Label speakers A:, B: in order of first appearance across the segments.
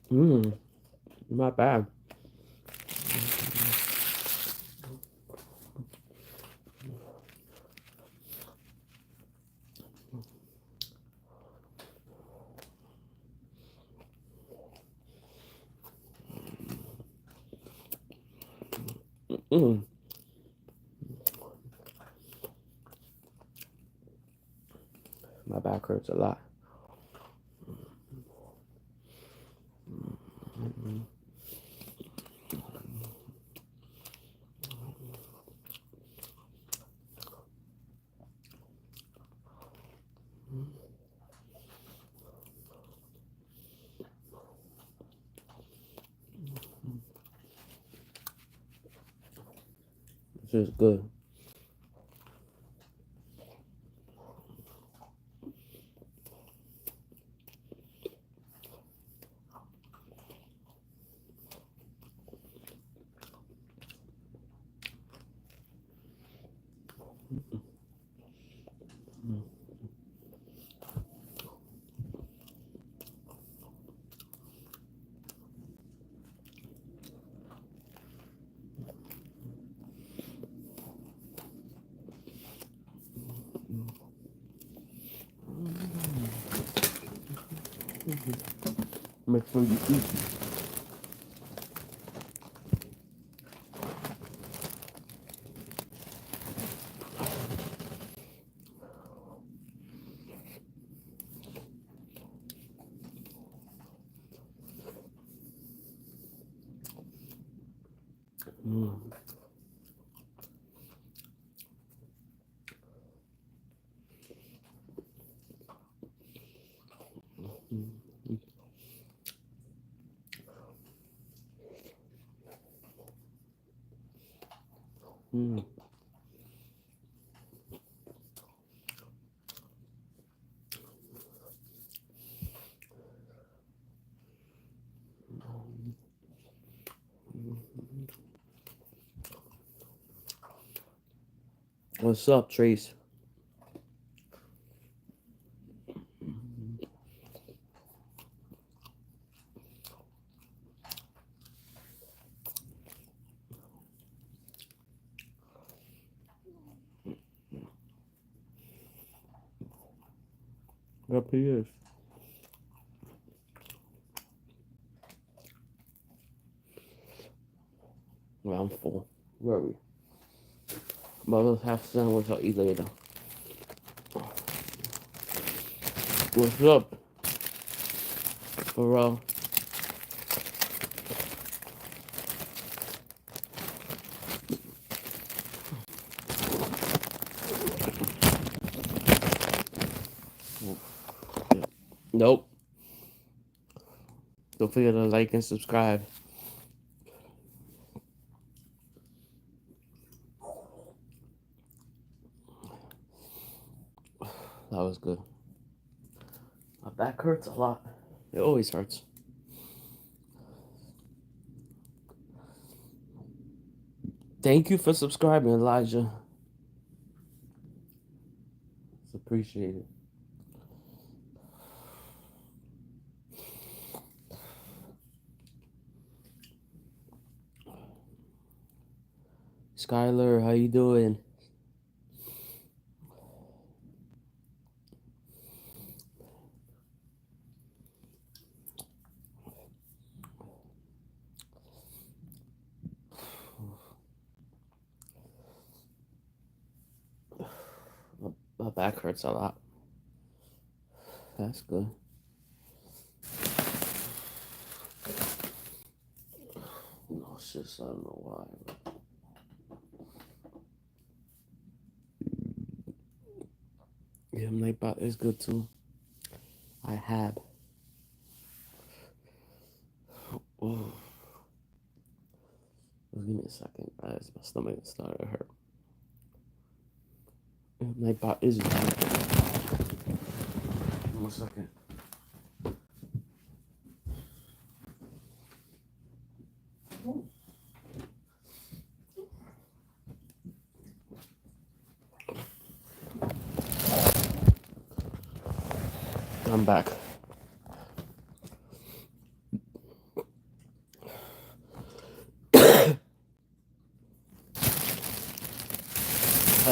A: Not bad. My back hurts a lot. This is good. Make sure you eat. What's up, Trace? Up he is. Well, I'm full. Where are we? But let's have sandwich. I'll eat later. What's up, Pharrell? Nope. Don't forget to like and subscribe. That was good. My back hurts a lot. It always hurts. Thank you for subscribing, Elijah. It's appreciated. Skylar, how you doing? My back hurts a lot. That's good. No, it's just, I don't know why. Yeah, Nightbot is good too. I have. Oh. Give me a second, guys. My stomach is starting to hurt. Nightbot is good. 1 second. I'm back.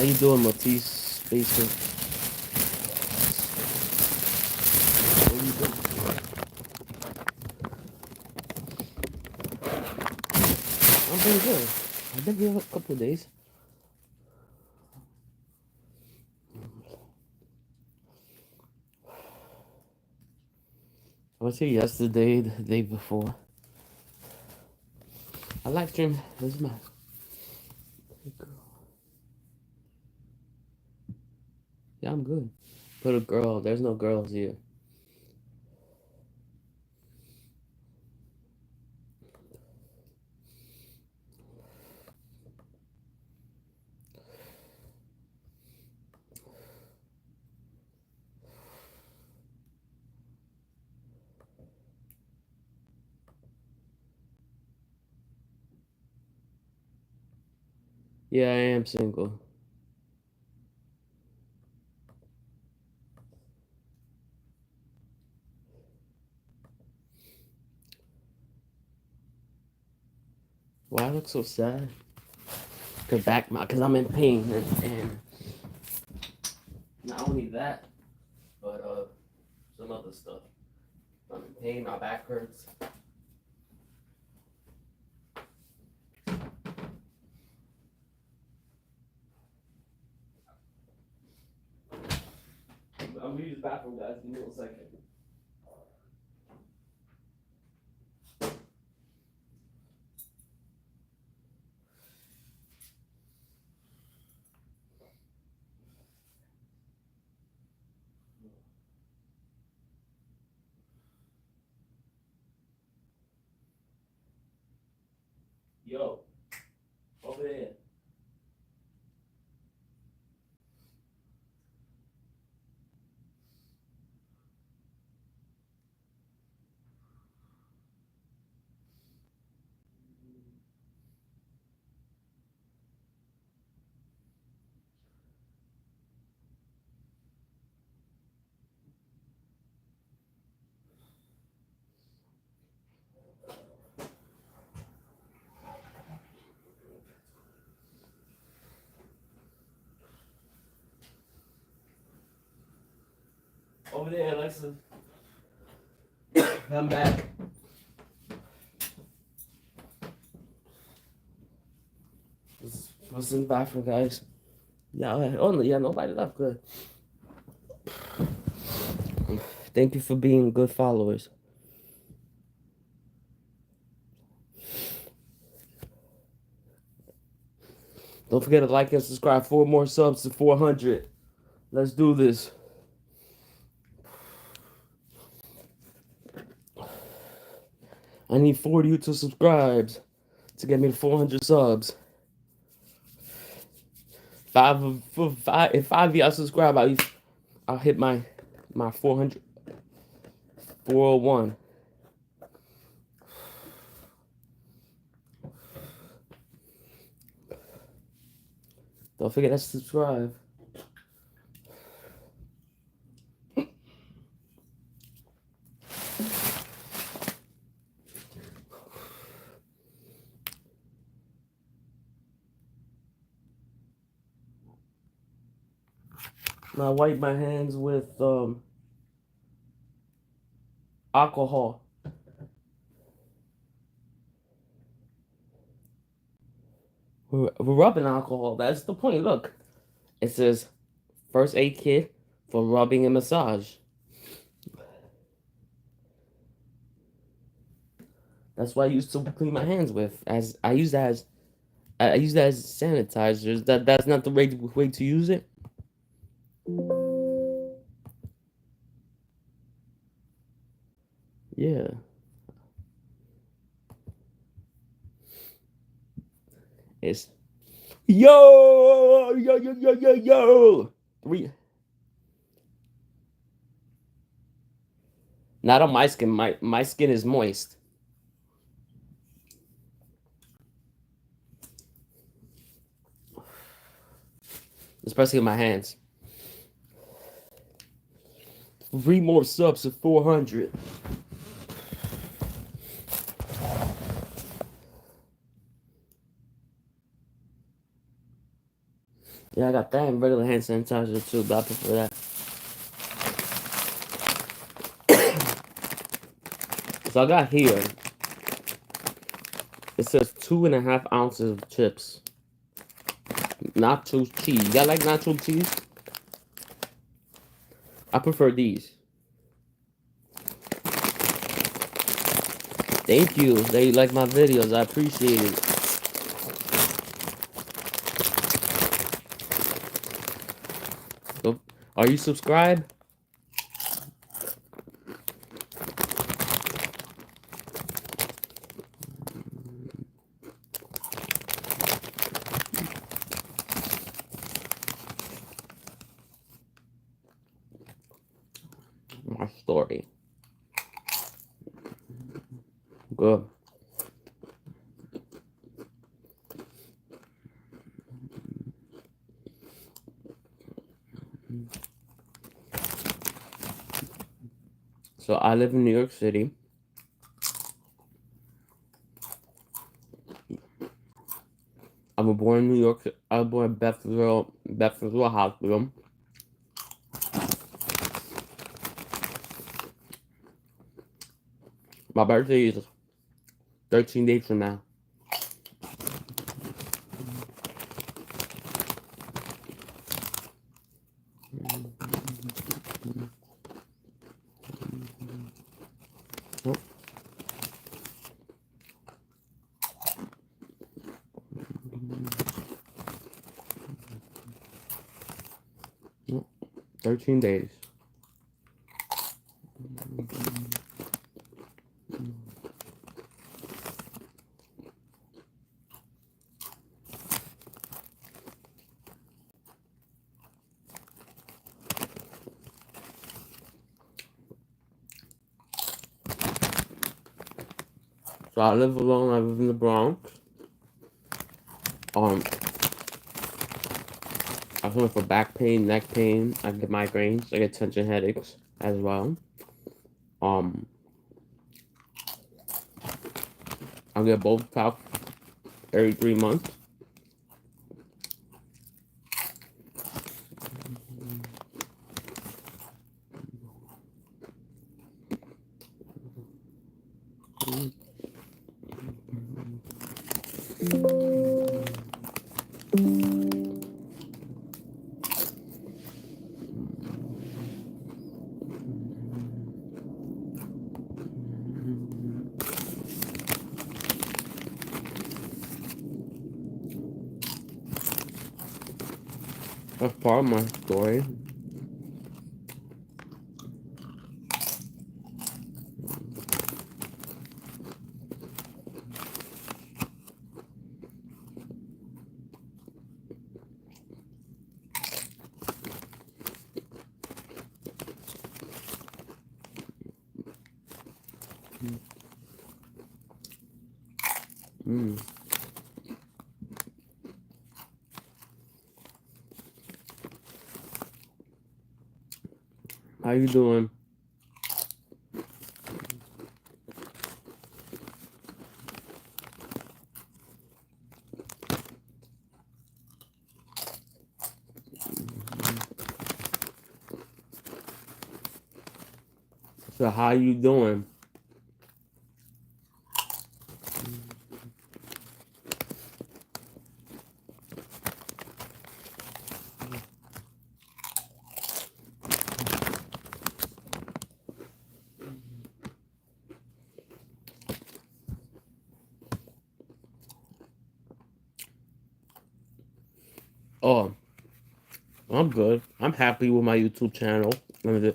A: you doing, Matisse? Basement. What are you doing? I'm pretty good. I've been here a couple of days. I was here yesterday, the day before. I live stream. This is my girl. Yeah, I'm good. Put a girl. There's no girls here. Yeah, I am single. Why I look so sad? Cause I'm in pain, and not only that, but some other stuff. I'm in pain. My back hurts. I'm gonna use the bathroom, guys. Give me 1 second. Yo, over there. Over there, Alexa. I'm back. What's in the bathroom, guys? Yeah, nobody left. Good. Thank you for being good followers. Don't forget to like and subscribe. 4 more subs to 400. Let's do this. I need 40 YouTube subscribes to get me to 400 subs. If 5 of y'all subscribe, I'll hit my 400, 401. Don't forget to subscribe. Now wipe my hands with alcohol. We're rubbing alcohol. That's the point. Look, it says first aid kit for rubbing and massage. That's what I used to clean my hands with. As I use that as sanitizers. That's not the way to use it. Yeah. It's yo. Not on my skin. My skin is moist. Especially in my hands. 3 more subs to 400. Yeah, I got that and regular hand sanitizer too, but I prefer that. So I got here, it says 2.5 ounces of chips. Nacho cheese. Y'all like nacho cheese? I prefer these. Thank you. They like my videos. I appreciate it. So, are you subscribed? My story. Good. So I live in New York City. I was born in New York. I was born in Bethesda Hospital. My birthday is 13 days from now. Oh, 13 days. So I live alone. I live in the Bronx. Um, I suffer for back pain, neck pain. I get migraines. I get tension headaches as well. Um, I get Botox every 3 months. That's part of my story. Mm. How you doing? So how you doing? Oh, I'm good. I'm happy with my YouTube channel and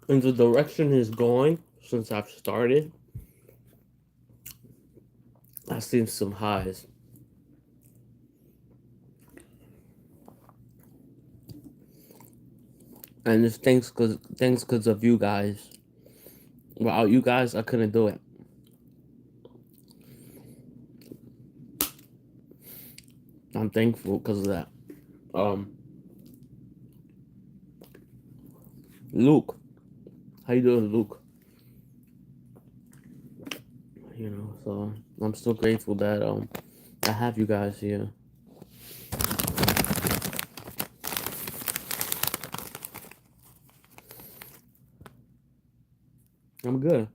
A: the direction it's going since I've started. I've seen some highs. And it's thanks cause of you guys. Without you guys, I couldn't do it. I'm thankful because of that. Um, Luke, how you doing, Luke? You know, so I'm still grateful that I have you guys here. I'm good.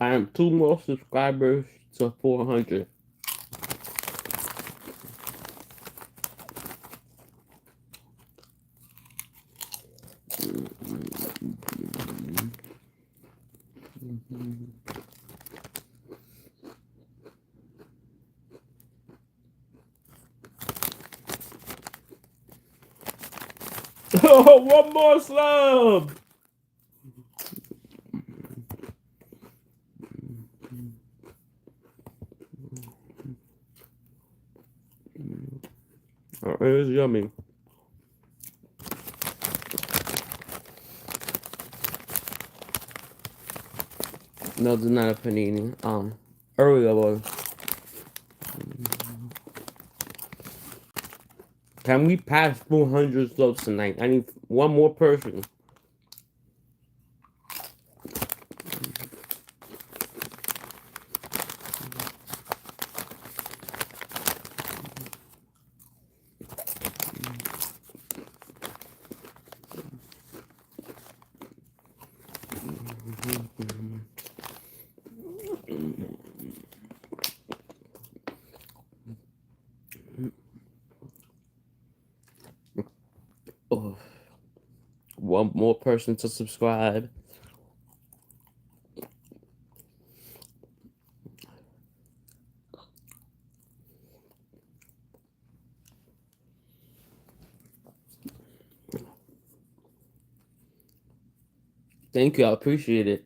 A: I am 2 more subscribers to 400. Oh, one more sub! Oh, it is yummy. No, it's not a panini. Earlier was. Can we pass 400 subs tonight? I need one more person. Oh, one more person to subscribe. Thank you, I appreciate it.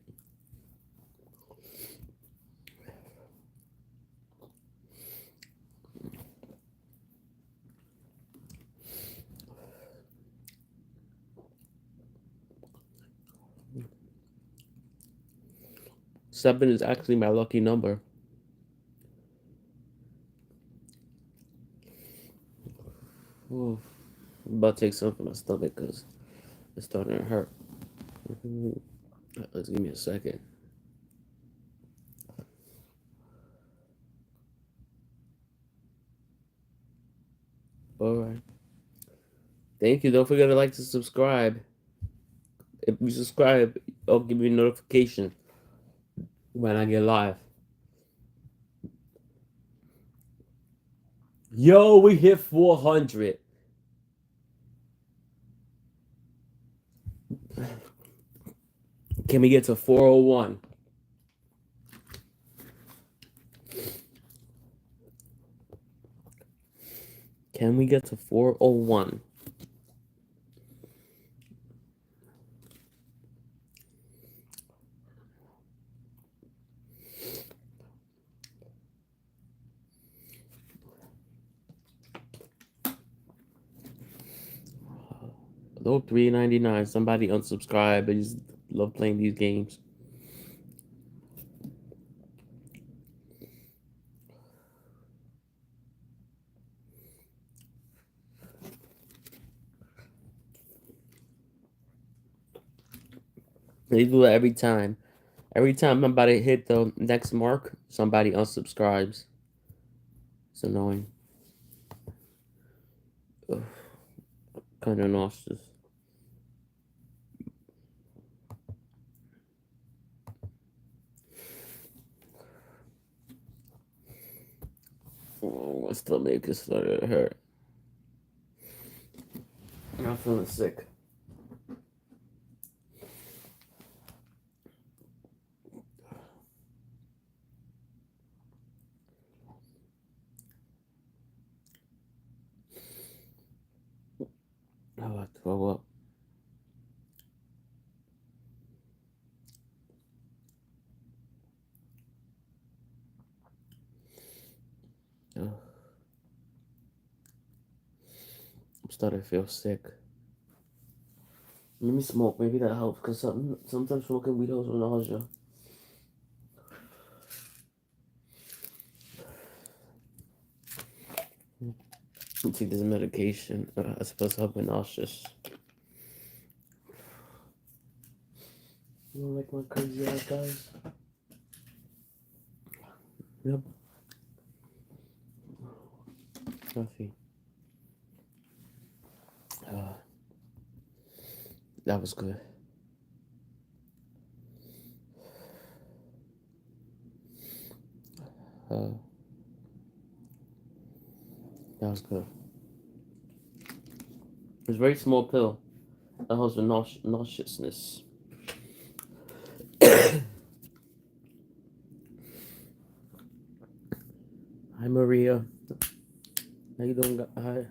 A: Seven is actually my lucky number. Ooh, I'm about to take something from my stomach because it's starting to hurt. Let's give me a second. Alright. Thank you. Don't forget to like and subscribe. If you subscribe, it'll give you a notification when I get live. Yo, we hit 400. Can we get to 401? Can we get to 401? Though $3.99. Somebody unsubscribe. I just love playing these games. They do it every time. Every time I'm about to hit the next mark, somebody unsubscribes. It's annoying. Kind of nauseous. Oh, my stomach is starting to hurt. I'm feeling sick. I want to throw up. I'm starting to feel sick. Let me smoke. Maybe that helps. Because sometimes smoking weed helps with nausea. I take this medication. It's supposed to help with nauseous. You don't like my crazy ass guys? Yep. Let's see. That was good. That was good. It's a very small pill. That helps with nauseousness. Hi, Maria. How you doing? Hi.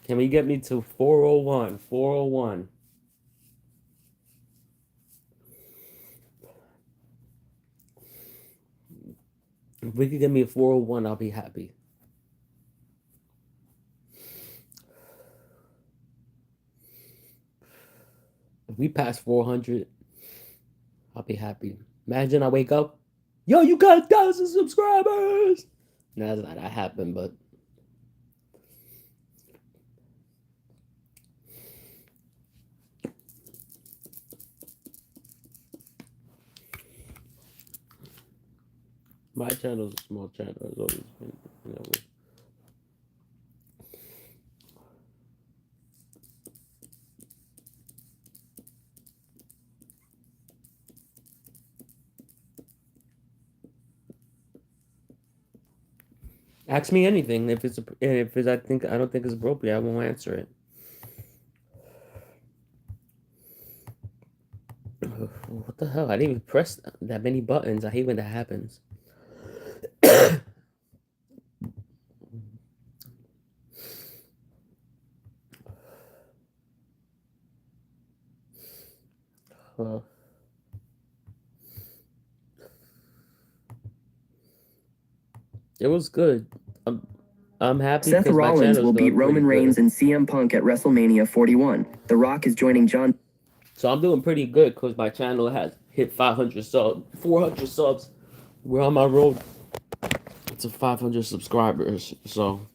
A: Can we get me to 401? 401. If we could get me a 401, I'll be happy. If we pass 400, I'll be happy. Imagine I wake up, yo, you got 1,000 subscribers. No, that's not that happen, but my channel's a small channel. It's always been, you know. Ask me anything. If it's I don't think it's appropriate, I won't answer it. What the hell? I didn't even press that many buttons. I hate when that happens. It was good. I'm happy
B: Seth
A: because my
B: Rollins
A: channel's
B: will beat
A: doing pretty
B: Roman Reigns
A: good.
B: and CM Punk at WrestleMania 41. The Rock is joining John.
A: So I'm doing pretty good because my channel has hit 500 subs, 400 subs. We're on my road to 500 subscribers. So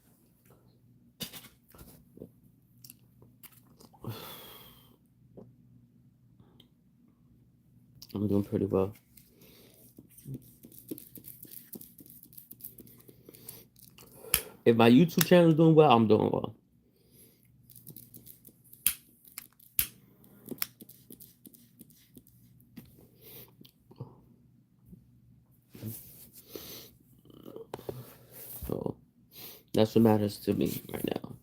A: I'm doing pretty well. If my YouTube channel is doing well, I'm doing well. So that's what matters to me right now.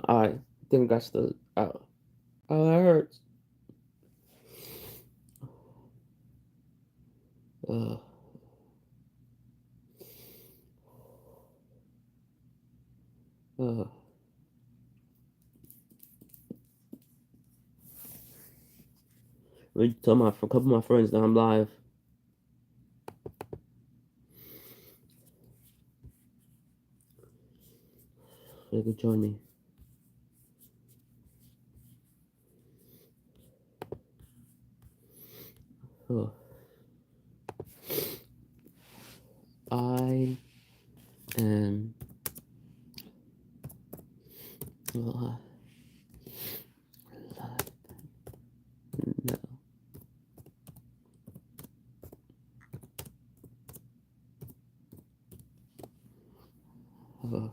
A: I think that's the. Oh, that hurts. Uh, uh. I tell a couple of my friends that I'm live. So they could join me. Oh. I am live. No.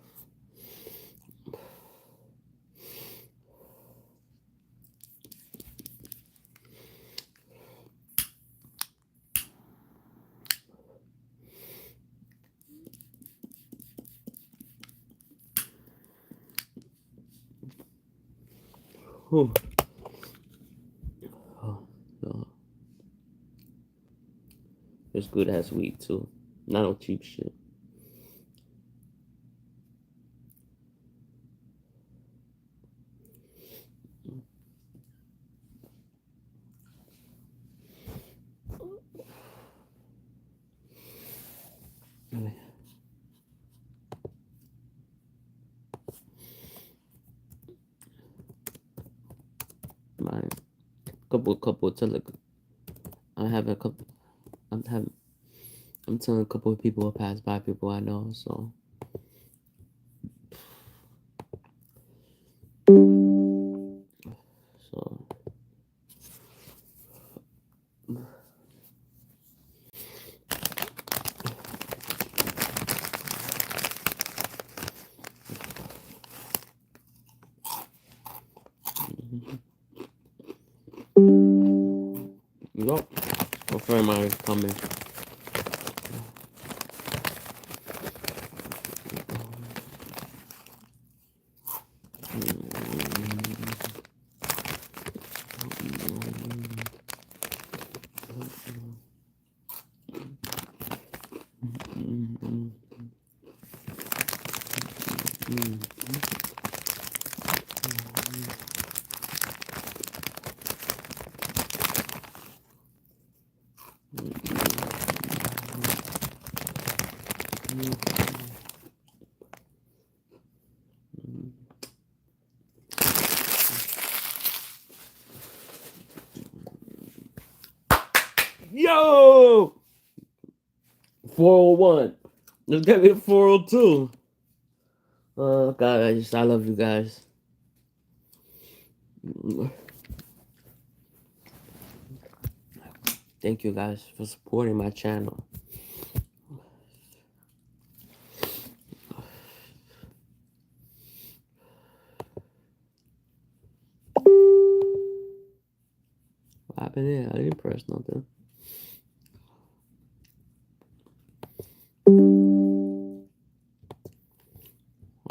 A: Oh, no. It's good as weed too. Not no cheap shit. couple tele. I'm telling a couple of people who pass by, people I know. So. Yup. My friend mine is coming. Yo! 401. Let's get me 402. Oh God, I love you guys. Thank you guys for supporting my channel. What happened here? I didn't press nothing.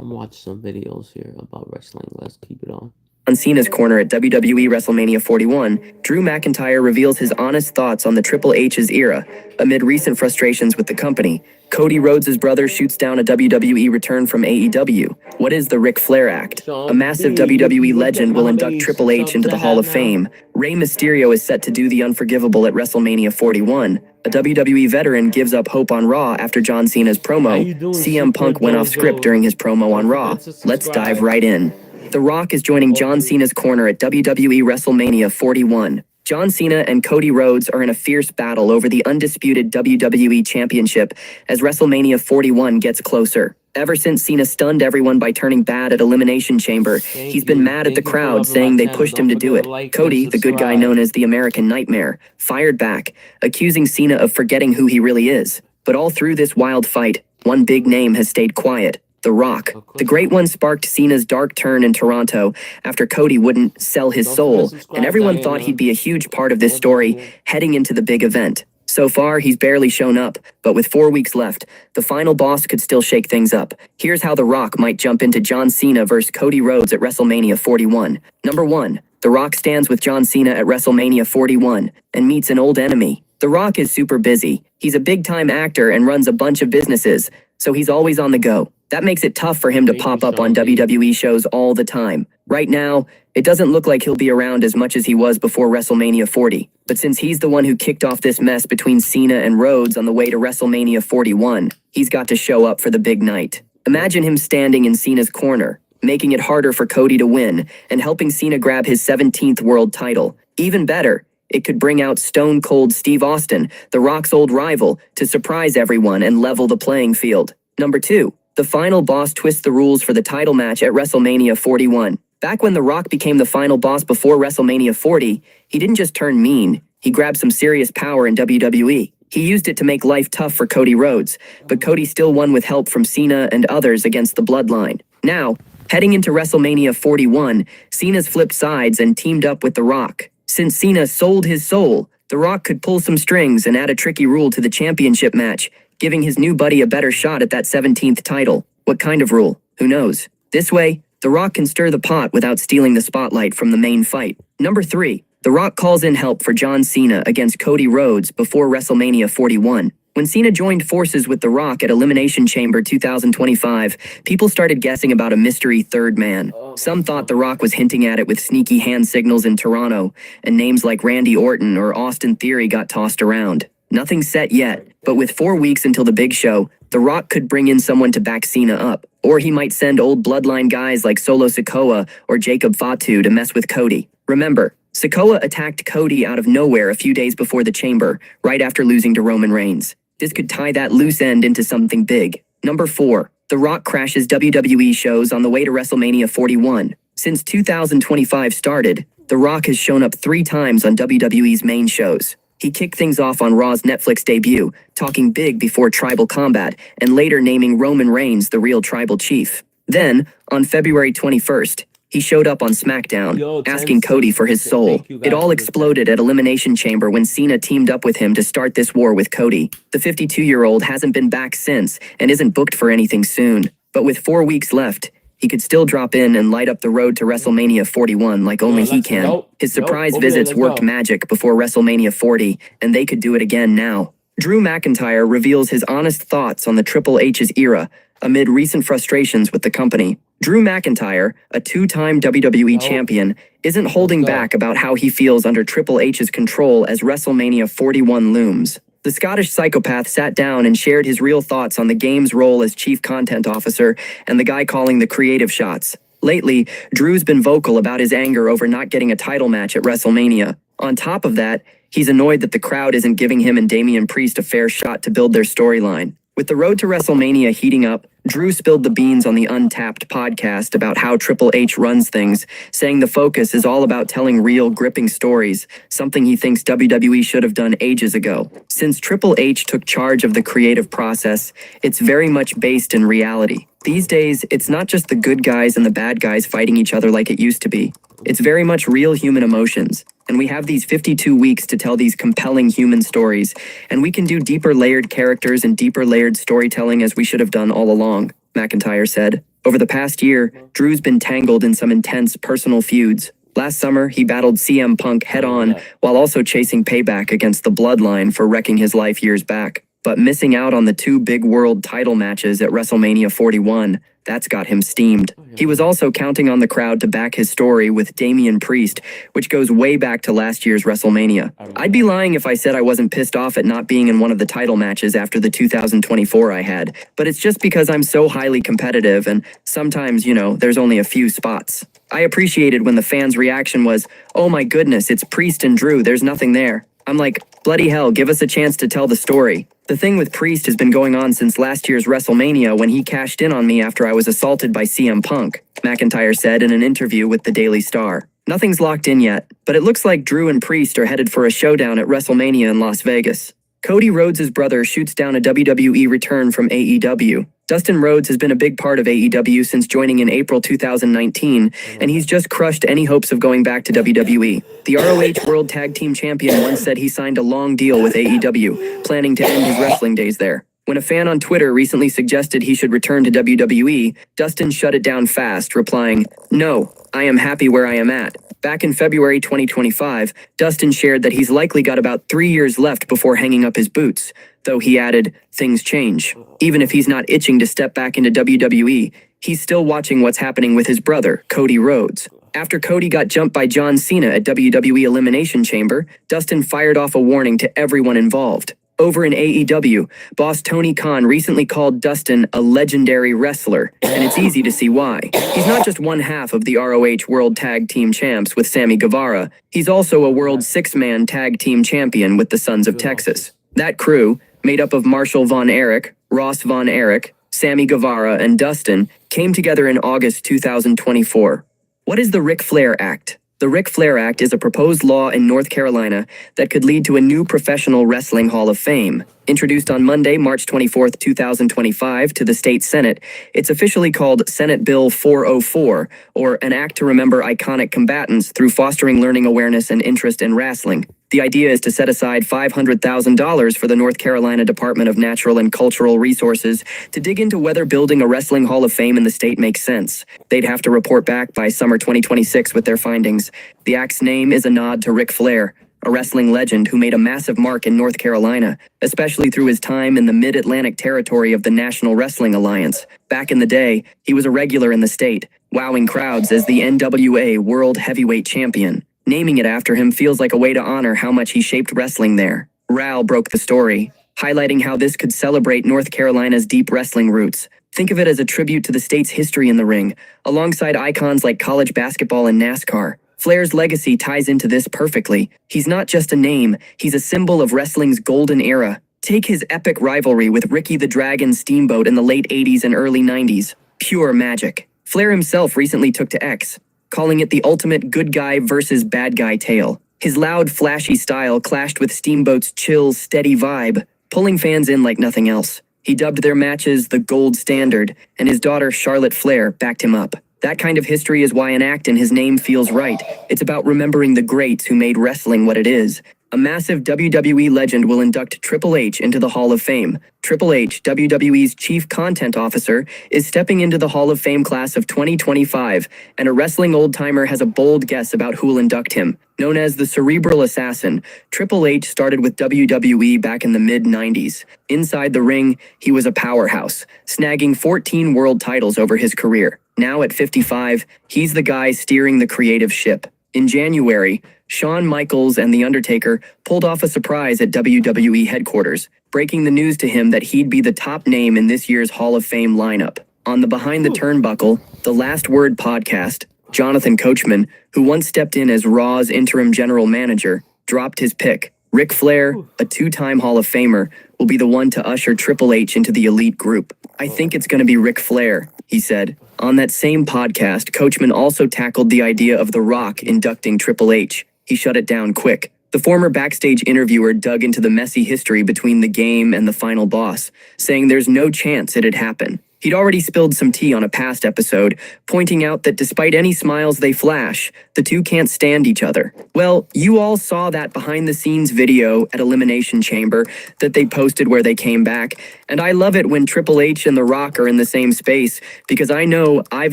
A: I'm watching some videos here about wrestling. Let's keep it on.
B: On Cena's corner at WWE WrestleMania 41, Drew McIntyre reveals his honest thoughts on the Triple H's era. Amid recent frustrations with the company, Cody Rhodes' brother shoots down a WWE return from AEW. What is the Ric Flair Act? A massive WWE legend will induct Triple H into the Hall of Fame. Rey Mysterio is set to do the unforgivable at WrestleMania 41. A WWE veteran gives up hope on Raw after John Cena's promo. CM Punk went off script during his promo on Raw. Let's dive right in. The Rock is joining John Cena's corner at WWE WrestleMania 41. John Cena and Cody Rhodes are in a fierce battle over the undisputed WWE Championship as WrestleMania 41 gets closer. Ever since Cena stunned everyone by turning bad at Elimination Chamber, he's been mad at the crowd, saying they pushed him to do it. Cody, the good guy known as the American Nightmare, fired back, accusing Cena of forgetting who he really is. But all through this wild fight, one big name has stayed quiet. The Rock. The Great One sparked Cena's dark turn in Toronto after Cody wouldn't sell his soul, and everyone thought he'd be a huge part of this story heading into the big event. So far, he's barely shown up, but with 4 weeks left, the final boss could still shake things up. Here's how The Rock might jump into John Cena versus Cody Rhodes at WrestleMania 41. Number 1. The Rock stands with John Cena at WrestleMania 41 and meets an old enemy. The Rock is super busy. He's a big-time actor and runs a bunch of businesses, so he's always on the go. That makes it tough for him to pop up on WWE shows all the time. Right now, it doesn't look like he'll be around as much as he was before WrestleMania 40. But since he's the one who kicked off this mess between Cena and Rhodes on the way to WrestleMania 41, he's got to show up for the big night. Imagine him standing in Cena's corner, making it harder for Cody to win, and helping Cena grab his 17th world title. Even better, it could bring out Stone Cold Steve Austin, The Rock's old rival, to surprise everyone and level the playing field. Number 2. The final boss twists the rules for the title match at WrestleMania 41. Back when The Rock became the final boss before WrestleMania 40, he didn't just turn mean, he grabbed some serious power in WWE. He used it to make life tough for Cody Rhodes, but Cody still won with help from Cena and others against the Bloodline. Now, heading into WrestleMania 41, Cena's flipped sides and teamed up with The Rock. Since Cena sold his soul, The Rock could pull some strings and add a tricky rule to the championship match, giving his new buddy a better shot at that 17th title. What kind of rule? Who knows? This way, The Rock can stir the pot without stealing the spotlight from the main fight. Number 3. The Rock calls in help for John Cena against Cody Rhodes before WrestleMania 41. When Cena joined forces with The Rock at Elimination Chamber 2025, people started guessing about a mystery third man. Some thought The Rock was hinting at it with sneaky hand signals in Toronto, and names like Randy Orton or Austin Theory got tossed around. Nothing set yet, but with 4 weeks until the big show, The Rock could bring in someone to back Cena up. Or he might send old Bloodline guys like Solo Sikoa or Jacob Fatu to mess with Cody. Remember, Sikoa attacked Cody out of nowhere a few days before the Chamber, right after losing to Roman Reigns. This could tie that loose end into something big. Number 4. The Rock crashes WWE shows on the way to WrestleMania 41. Since 2025 started, The Rock has shown up 3 times on WWE's main shows. He kicked things off on Raw's Netflix debut, talking big before Tribal Combat, and later naming Roman Reigns the real Tribal Chief. Then, on February 21st, he showed up on SmackDown, asking Cody for his soul. It all exploded at Elimination Chamber when Cena teamed up with him to start this war with Cody. The 52-year-old hasn't been back since and isn't booked for anything soon. But with 4 weeks left, he could still drop in and light up the road to WrestleMania 41 like only he can. His surprise visits worked magic before WrestleMania 40, and they could do it again now. Drew McIntyre reveals his honest thoughts on the Triple H's era amid recent frustrations with the company. Drew McIntyre, a 2-time WWE champion, isn't holding back about how he feels under Triple H's control as WrestleMania 41 looms. The Scottish psychopath sat down and shared his real thoughts on the game's role as chief content officer and the guy calling the creative shots. Lately, Drew's been vocal about his anger over not getting a title match at WrestleMania. On top of that, he's annoyed that the crowd isn't giving him and Damian Priest a fair shot to build their storyline. With the road to WrestleMania heating up, Drew spilled the beans on the Untapped podcast about how Triple H runs things, saying the focus is all about telling real, gripping stories, something he thinks WWE should have done ages ago. Since Triple H took charge of the creative process, it's very much based in reality. These days, it's not just the good guys and the bad guys fighting each other like it used to be. It's very much real human emotions, and we have these 52 weeks to tell these compelling human stories, and we can do deeper layered characters and deeper layered storytelling as we should have done all along, McIntyre said. Over the past year, Drew's been tangled in some intense personal feuds. Last summer, he battled CM Punk head-on while also chasing payback against the Bloodline for wrecking his life years back. But missing out on the 2 big world title matches at WrestleMania 41, that's got him steamed. He was also counting on the crowd to back his story with Damian Priest, which goes way back to last year's WrestleMania. I'd be lying if I said I wasn't pissed off at not being in one of the title matches after the 2024 I had, but it's just because I'm so highly competitive and sometimes, there's only a few spots. I appreciated when the fans' reaction was, "Oh my goodness, it's Priest and Drew, there's nothing there." I'm like, bloody hell, give us a chance to tell the story. The thing with Priest has been going on since last year's WrestleMania when he cashed in on me after I was assaulted by CM Punk, McIntyre said in an interview with the Daily Star. Nothing's locked in yet, but it looks like Drew and Priest are headed for a showdown at WrestleMania in Las Vegas. Cody Rhodes' brother shoots down a WWE return from AEW. Dustin Rhodes has been a big part of AEW since joining in April 2019, and he's just crushed any hopes of going back to WWE. The ROH World Tag Team Champion once said he signed a long deal with AEW, planning to end his wrestling days there. When a fan on Twitter recently suggested he should return to WWE, Dustin shut it down fast, replying, "No, I am happy where I am at." Back in February 2025, Dustin shared that he's likely got about 3 years left before hanging up his boots, though he added, "Things change." Even if he's not itching to step back into WWE, he's still watching what's happening with his brother, Cody Rhodes. After Cody got jumped by John Cena at WWE Elimination Chamber, Dustin fired off a warning to everyone involved. Over in AEW, boss Tony Khan recently called Dustin a legendary wrestler, and it's easy to see why. He's not just one half of the ROH World Tag Team Champs with Sammy Guevara, he's also a World 6-man Tag Team Champion with the Sons of Texas. That crew, made up of Marshall Von Erich, Ross Von Erich, Sammy Guevara, and Dustin, came together in August 2024. What is the Ric Flair Act? The Ric Flair Act is a proposed law in North Carolina that could lead to a new professional wrestling Hall of Fame. Introduced on Monday, March 24, 2025, to the state Senate, it's officially called Senate Bill 404, or an act to remember iconic combatants through fostering learning awareness and interest in wrestling. The idea is to set aside $500,000 for the North Carolina Department of Natural and Cultural Resources to dig into whether building a wrestling Hall of Fame in the state makes sense. They'd have to report back by summer 2026 with their findings. The act's name is a nod to Ric Flair, a wrestling legend who made a massive mark in North Carolina, especially through his time in the Mid-Atlantic territory of the National Wrestling Alliance. Back in the day, he was a regular in the state, wowing crowds as the NWA World Heavyweight Champion. Naming it after him feels like a way to honor how much he shaped wrestling there. Ral broke the story, highlighting how this could celebrate North Carolina's deep wrestling roots. Think of it as a tribute to the state's history in the ring, alongside icons like college basketball and NASCAR. Flair's legacy ties into this perfectly. He's not just a name, he's a symbol of wrestling's golden era. Take his epic rivalry with Ricky the Dragon Steamboat in the late 80s and early 90s. Pure magic. Flair himself recently took to X, calling it the ultimate good guy versus bad guy tale. His loud, flashy style clashed with Steamboat's chill, steady vibe, pulling fans in like nothing else. He dubbed their matches the gold standard, and his daughter Charlotte Flair backed him up. That kind of history is why an act in his name feels right. It's about remembering the greats who made wrestling what it is. A massive WWE legend will induct Triple H into the Hall of Fame. Triple H, WWE's chief content officer, is stepping into the Hall of Fame class of 2025, and a wrestling old-timer has a bold guess about who will induct him. Known as the Cerebral Assassin, Triple H started with WWE back in the mid-90s. Inside the ring, he was a powerhouse, snagging 14 world titles over his career. Now at 55, he's the guy steering the creative ship. In January, Shawn Michaels and The Undertaker pulled off a surprise at WWE headquarters, breaking the news to him that he'd be the top name in this year's Hall of Fame lineup. On the Behind the Turnbuckle, The Last Word podcast, Jonathan Coachman, who once stepped in as Raw's interim general manager, dropped his pick. Ric Flair, a two-time Hall of Famer, will be the one to usher Triple H into the elite group. I think it's going to be Ric Flair, he said. On that same podcast, Coachman also tackled the idea of The Rock inducting Triple H. He shut it down quick. The former backstage interviewer dug into the messy history between the Game and the final boss, saying there's no chance it'd happen. He'd already spilled some tea on a past episode, pointing out that despite any smiles they flash, the two can't stand each other. Well, you all saw that behind-the-scenes video at Elimination Chamber that they posted where they came back, and I love it when Triple H and The Rock are in the same space, because I know I've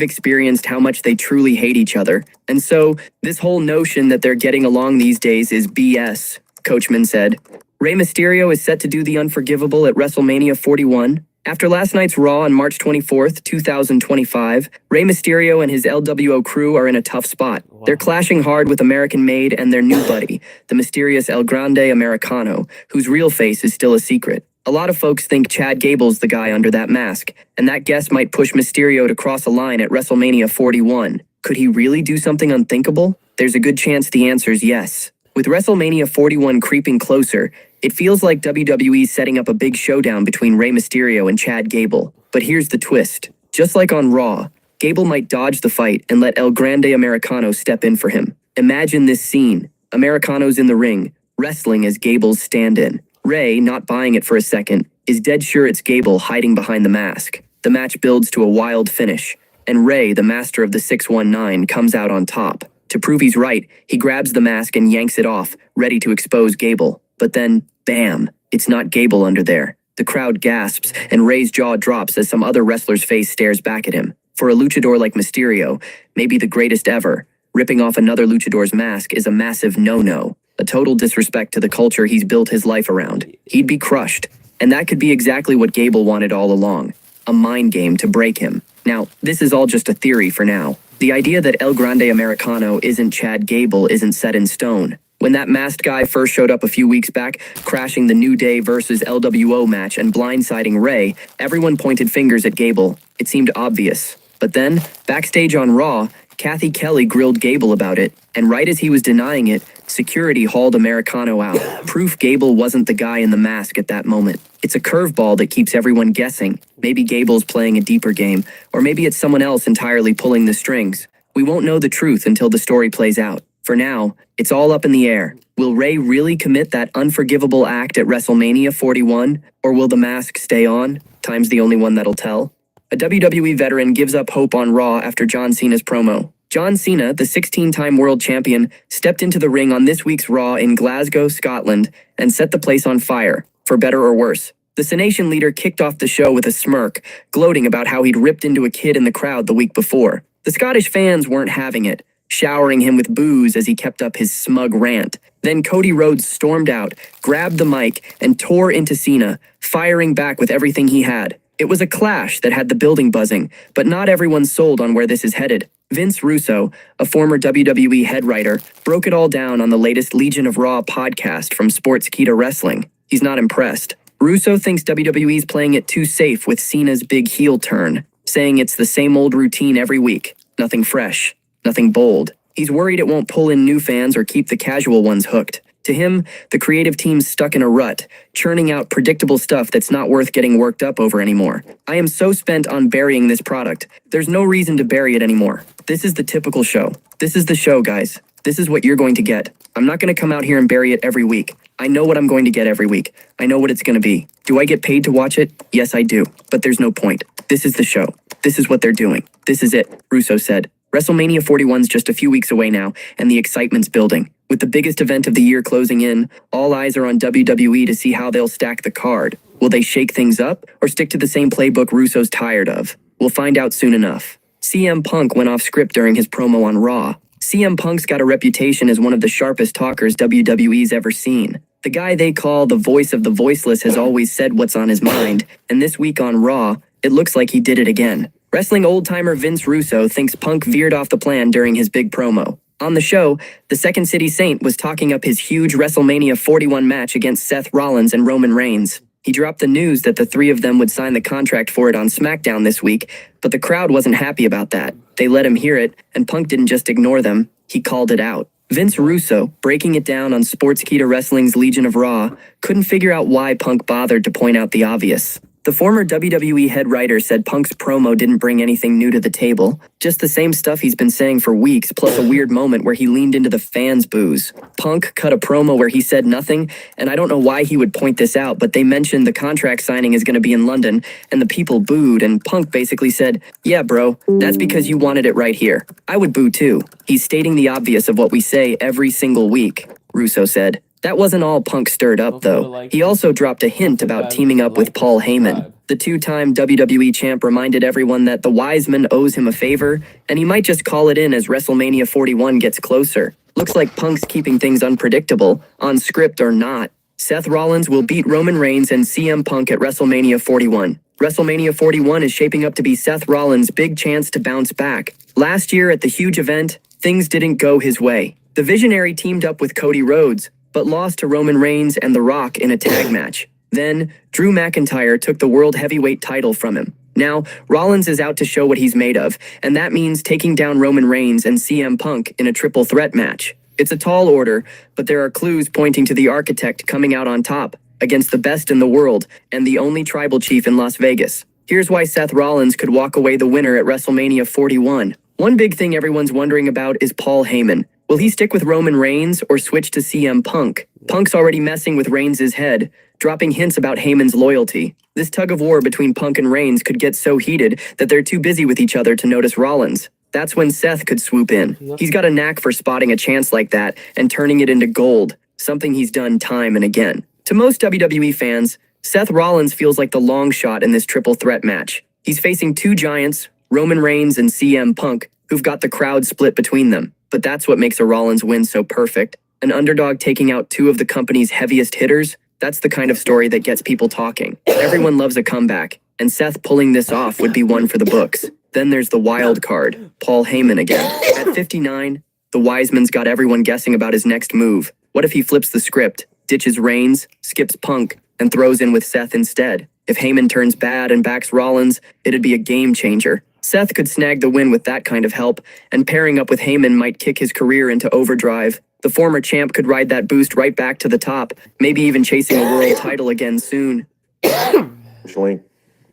B: experienced how much they truly hate each other. And so, this whole notion that they're getting along these days is BS, Coachman said. Rey Mysterio is set to do the unforgivable at WrestleMania 41. After last night's Raw on March 24th, 2025, Rey Mysterio and his LWO crew are in a tough spot.
A: Wow.
B: They're clashing hard with American-made and their new buddy, the mysterious El Grande Americano, whose real face is still a secret. A lot of folks think Chad Gable's the guy under that mask, and that guess might push Mysterio to cross a line at WrestleMania 41. Could he really do something unthinkable? There's a good chance the answer's yes. With WrestleMania 41 creeping closer, it feels like WWE's setting up a big showdown between Rey Mysterio and Chad Gable. But here's the twist. Just like on Raw, Gable might dodge the fight and let El Grande Americano step in for him. Imagine this scene. Americano's in the ring, wrestling as Gable's stand-in. Rey, not buying it for a second, is dead sure it's Gable hiding behind the mask. The match builds to a wild finish, and Rey, the master of the 619, comes out on top. To prove he's right, he grabs the mask and yanks it off, ready to expose Gable. But then, bam, it's not Gable under there. The crowd gasps, and Rey's jaw drops as some other wrestler's face stares back at him. For a luchador like Mysterio, maybe the greatest ever, ripping off another luchador's mask is a massive no-no. A total disrespect to the culture he's built his life around. He'd be crushed. And that could be exactly what Gable wanted all along. A mind game to break him. Now, this is all just a theory for now. The idea that El Grande Americano isn't Chad Gable isn't set in stone. When that masked guy first showed up a few weeks back, crashing the New Day versus LWO match and blindsiding Rey, everyone pointed fingers at Gable. It seemed obvious. But then, backstage on Raw, Kathy Kelly grilled Gable about it, and right as he was denying it, security hauled Americano out. Proof Gable wasn't the guy in the mask at that moment. It's a curveball that keeps everyone guessing. Maybe Gable's playing a deeper game, or maybe it's someone else entirely pulling the strings. We won't know the truth until the story plays out. For now, it's all up in the air. Will Rey really commit that unforgivable act at WrestleMania 41, or will the mask stay on? Time's the only one that'll tell. A WWE veteran gives up hope on Raw after John Cena's promo. John Cena, the 16-time world champion, stepped into the ring on this week's Raw in Glasgow, Scotland, and set the place on fire, for better or worse. The Cenation leader kicked off the show with a smirk, gloating about how he'd ripped into a kid in the crowd the week before. The Scottish fans weren't having it, showering him with booze as he kept up his smug rant. Then Cody Rhodes stormed out, grabbed the mic, and tore into Cena, firing back with everything he had. It was a clash that had the building buzzing, but not everyone's sold on where this is headed. Vince Russo, a former WWE head writer, broke it all down on the latest Legion of Raw podcast from Sportskeeda Wrestling. He's not impressed. Russo thinks WWE's playing it too safe with Cena's big heel turn, saying it's the same old routine every week. Nothing fresh, nothing bold. He's worried it won't pull in new fans or keep the casual ones hooked. To him, the creative team's stuck in a rut, churning out predictable stuff that's not worth getting worked up over anymore. I am so spent on burying this product. There's no reason to bury it anymore. This is the typical show. This is the show, guys. This is what you're going to get. I'm not going to come out here and bury it every week. I know what I'm going to get every week. I know what it's going to be. Do I get paid to watch it? Yes, I do. But there's no point. This is the show. This is what they're doing. This is it, Russo said. WrestleMania 41's just a few weeks away now, and the excitement's building. With the biggest event of the year closing in, all eyes are on WWE to see how they'll stack the card. Will they shake things up, or stick to the same playbook Russo's tired of? We'll find out soon enough. CM Punk went off script during his promo on Raw. CM Punk's got a reputation as one of the sharpest talkers WWE's ever seen. The guy they call the voice of the voiceless has always said what's on his mind, and this week on Raw, it looks like he did it again. Wrestling old-timer Vince Russo thinks Punk veered off the plan during his big promo. On the show, the Second City Saint was talking up his huge WrestleMania 41 match against Seth Rollins and Roman Reigns. He dropped the news that the three of them would sign the contract for it on SmackDown this week, but the crowd wasn't happy about that. They let him hear it, and Punk didn't just ignore them, he called it out. Vince Russo, breaking it down on Sportskeeda Wrestling's Legion of Raw, couldn't figure out why Punk bothered to point out the obvious. The former WWE head writer said Punk's promo didn't bring anything new to the table, just the same stuff he's been saying for weeks, plus a weird moment where he leaned into the fans' boos. Punk cut a promo where he said nothing, and I don't know why he would point this out, but they mentioned the contract signing is going to be in London, and the people booed, and Punk basically said, "Yeah, bro, that's because you wanted it right here. I would boo too." He's stating the obvious of what we say every single week, Russo said. That wasn't all Punk stirred up, though. He also dropped a hint about teaming up with Paul Heyman. The two-time WWE champ reminded everyone that the wise man owes him a favor, and he might just call it in as WrestleMania 41 gets closer. Looks like Punk's keeping things unpredictable, on script or not. Seth Rollins will beat Roman Reigns and CM Punk at WrestleMania 41. WrestleMania 41 is shaping up to be Seth Rollins' big chance to bounce back. Last year at the huge event, things didn't go his way. The Visionary teamed up with Cody Rhodes, but lost to Roman Reigns and The Rock in a tag match. Then, Drew McIntyre took the World Heavyweight title from him. Now, Rollins is out to show what he's made of, and that means taking down Roman Reigns and CM Punk in a triple threat match. It's a tall order, but there are clues pointing to the architect coming out on top, against the best in the world, and the only tribal chief in Las Vegas. Here's why Seth Rollins could walk away the winner at WrestleMania 41. One big thing everyone's wondering about is Paul Heyman. Will he stick with Roman Reigns or switch to CM Punk? Punk's already messing with Reigns' head, dropping hints about Heyman's loyalty. This tug-of-war between Punk and Reigns could get so heated that they're too busy with each other to notice Rollins. That's when Seth could swoop in. He's got a knack for spotting a chance like that and turning it into gold, something he's done time and again. To most WWE fans, Seth Rollins feels like the long shot in this triple threat match. He's facing two giants, Roman Reigns and CM Punk, who've got the crowd split between them. But that's what makes a Rollins win so perfect. An underdog taking out two of the company's heaviest hitters, that's the kind of story that gets people talking. Everyone loves a comeback, and Seth pulling this off would be one for the books. Then there's the wild card, Paul Heyman again. At 59, the wise man's got everyone guessing about his next move. What if he flips the script, ditches Reigns, skips Punk, and throws in with Seth instead? If Heyman turns bad and backs Rollins, it'd be a game changer. Seth could snag the win with that kind of help, and pairing up with Heyman might kick his career into overdrive. The former champ could ride that boost right back to the top, maybe even chasing a world title again soon.
C: Actually,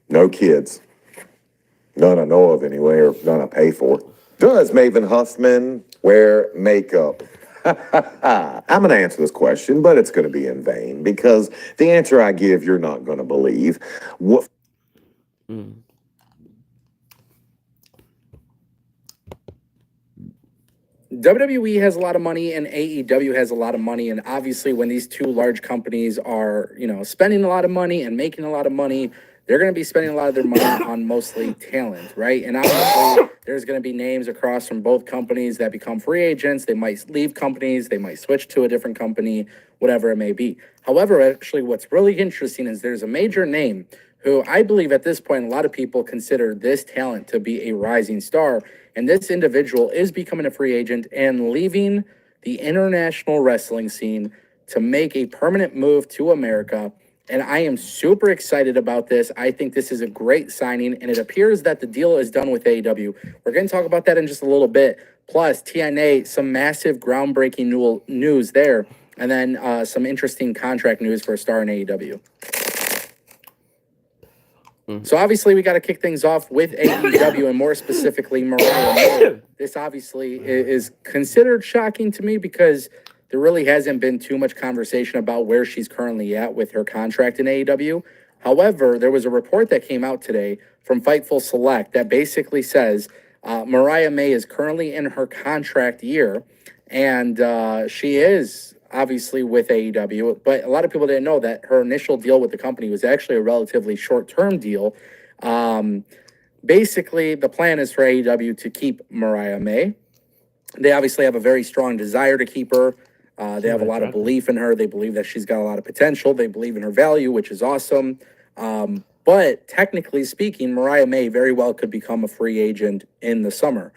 C: no kids. None I know of anyway, or none I pay for. Does Maven Huffman wear makeup? I'm going to answer this question, but it's going to be in vain, because the answer I give, you're not going to believe. What?
D: WWE has a lot of money and AEW has a lot of money, and obviously when these two large companies are, spending a lot of money and making a lot of money, they're going to be spending a lot of their money on mostly talent, right? And obviously there's going to be names across from both companies that become free agents. They might leave companies, they might switch to a different company, whatever it may be. However, actually what's really interesting is there's a major name who I believe at this point, a lot of people consider this talent to be a rising star. And this individual is becoming a free agent and leaving the international wrestling scene to make a permanent move to America. And I am super excited about this. I think this is a great signing, and it appears that the deal is done with AEW. We're going to talk about that in just a little bit. Plus, TNA, some massive groundbreaking news there, and then some interesting contract news for a star in AEW. So obviously, we got to kick things off with AEW, and more specifically, Mariah May. This obviously is considered shocking to me because there really hasn't been too much conversation about where she's currently at with her contract in AEW. However, there was a report that came out today from Fightful Select that basically says Mariah May is currently in her contract year, and she is obviously with AEW, but a lot of people didn't know that her initial deal with the company was actually a relatively short-term deal. Basically, the plan is for AEW to keep Mariah May. They obviously have a very strong desire to keep her. They have a lot of belief in her. They believe that she's got a lot of potential. They believe in her value, which is awesome. But technically speaking, Mariah May very well could become a free agent in the summer.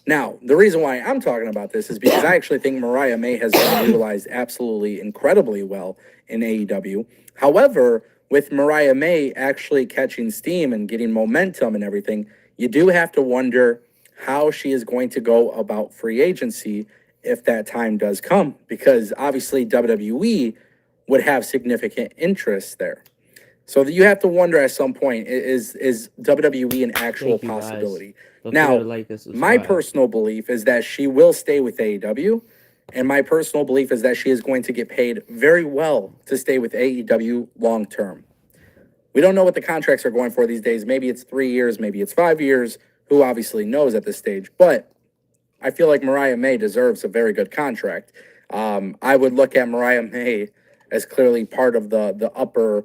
D: Now, the reason why I'm talking about this is because I actually think Mariah May has been utilized absolutely incredibly well in AEW. However, with Mariah May actually catching steam and getting momentum and everything, you do have to wonder how she is going to go about free agency if that time does come, because obviously WWE would have significant interest there. So you have to wonder at some point, is WWE an actual possibility? Now, my personal belief is that she will stay with AEW, and my personal belief is that she is going to get paid very well to stay with AEW long term. We don't know what the contracts are going for these days. Maybe it's 3 years, maybe it's 5 years. Who obviously knows at this stage? But I feel like Mariah May deserves a very good contract. I would look at Mariah May as clearly part of the upper,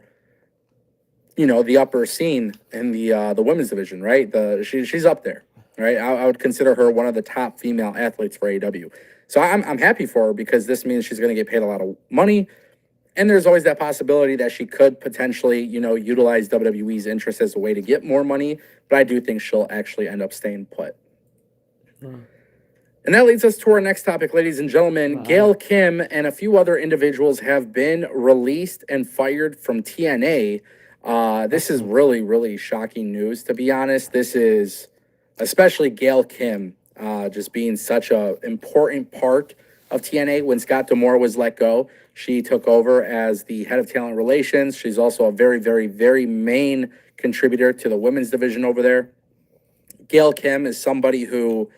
D: the upper scene in the women's division, right? She's up there, right? I would consider her one of the top female athletes for AEW. So I'm happy for her because this means she's going to get paid a lot of money. And there's always that possibility that she could potentially, utilize WWE's interest as a way to get more money. But I do think she'll actually end up staying put. And that leads us to our next topic, ladies and gentlemen. Gail Kim and a few other individuals have been released and fired from TNA. This is really, really shocking news, to be honest. This is especially Gail Kim just being such an important part of TNA. When Scott D'Amore was let go, she took over as the head of talent relations. She's also a very, very, very main contributor to the women's division over there. Gail Kim is somebody who,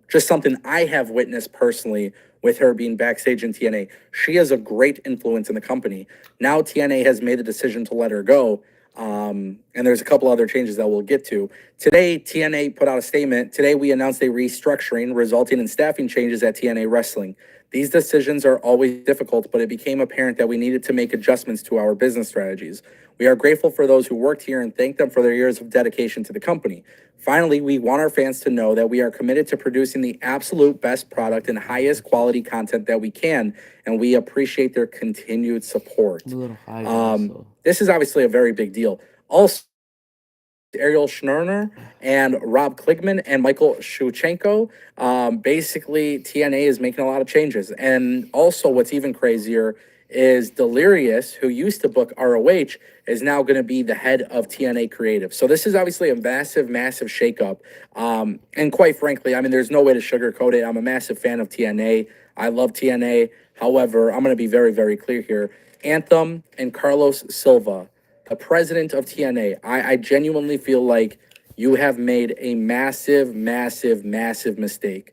D: just something I have witnessed personally with her being backstage in TNA. She is a great influence in the company. Now TNA has made the decision to let her go. And there's a couple other changes that we'll get to. Today, TNA put out a statement. Today, we announced a restructuring resulting in staffing changes at TNA Wrestling. These decisions are always difficult, but it became apparent that we needed to make adjustments to our business strategies. We are grateful for those who worked here and thank them for their years of dedication to the company. Finally, we want our fans to know that we are committed to producing the absolute best product and highest quality content that we can, and we appreciate their continued support. This is obviously a very big deal. Also, Ariel Schnurner and Rob Kligman and Michael Shuchenko. Basically, TNA is making a lot of changes. And also, what's even crazier is Delirious, who used to book ROH, is now going to be the head of TNA Creative. So this is obviously a massive, massive shakeup. And quite frankly, I mean, there's no way to sugarcoat it. I'm a massive fan of TNA. I love TNA. However, I'm going to be very, very clear here. Anthem and Carlos Silva, the president of TNA, I genuinely feel like you have made a massive, massive, massive mistake.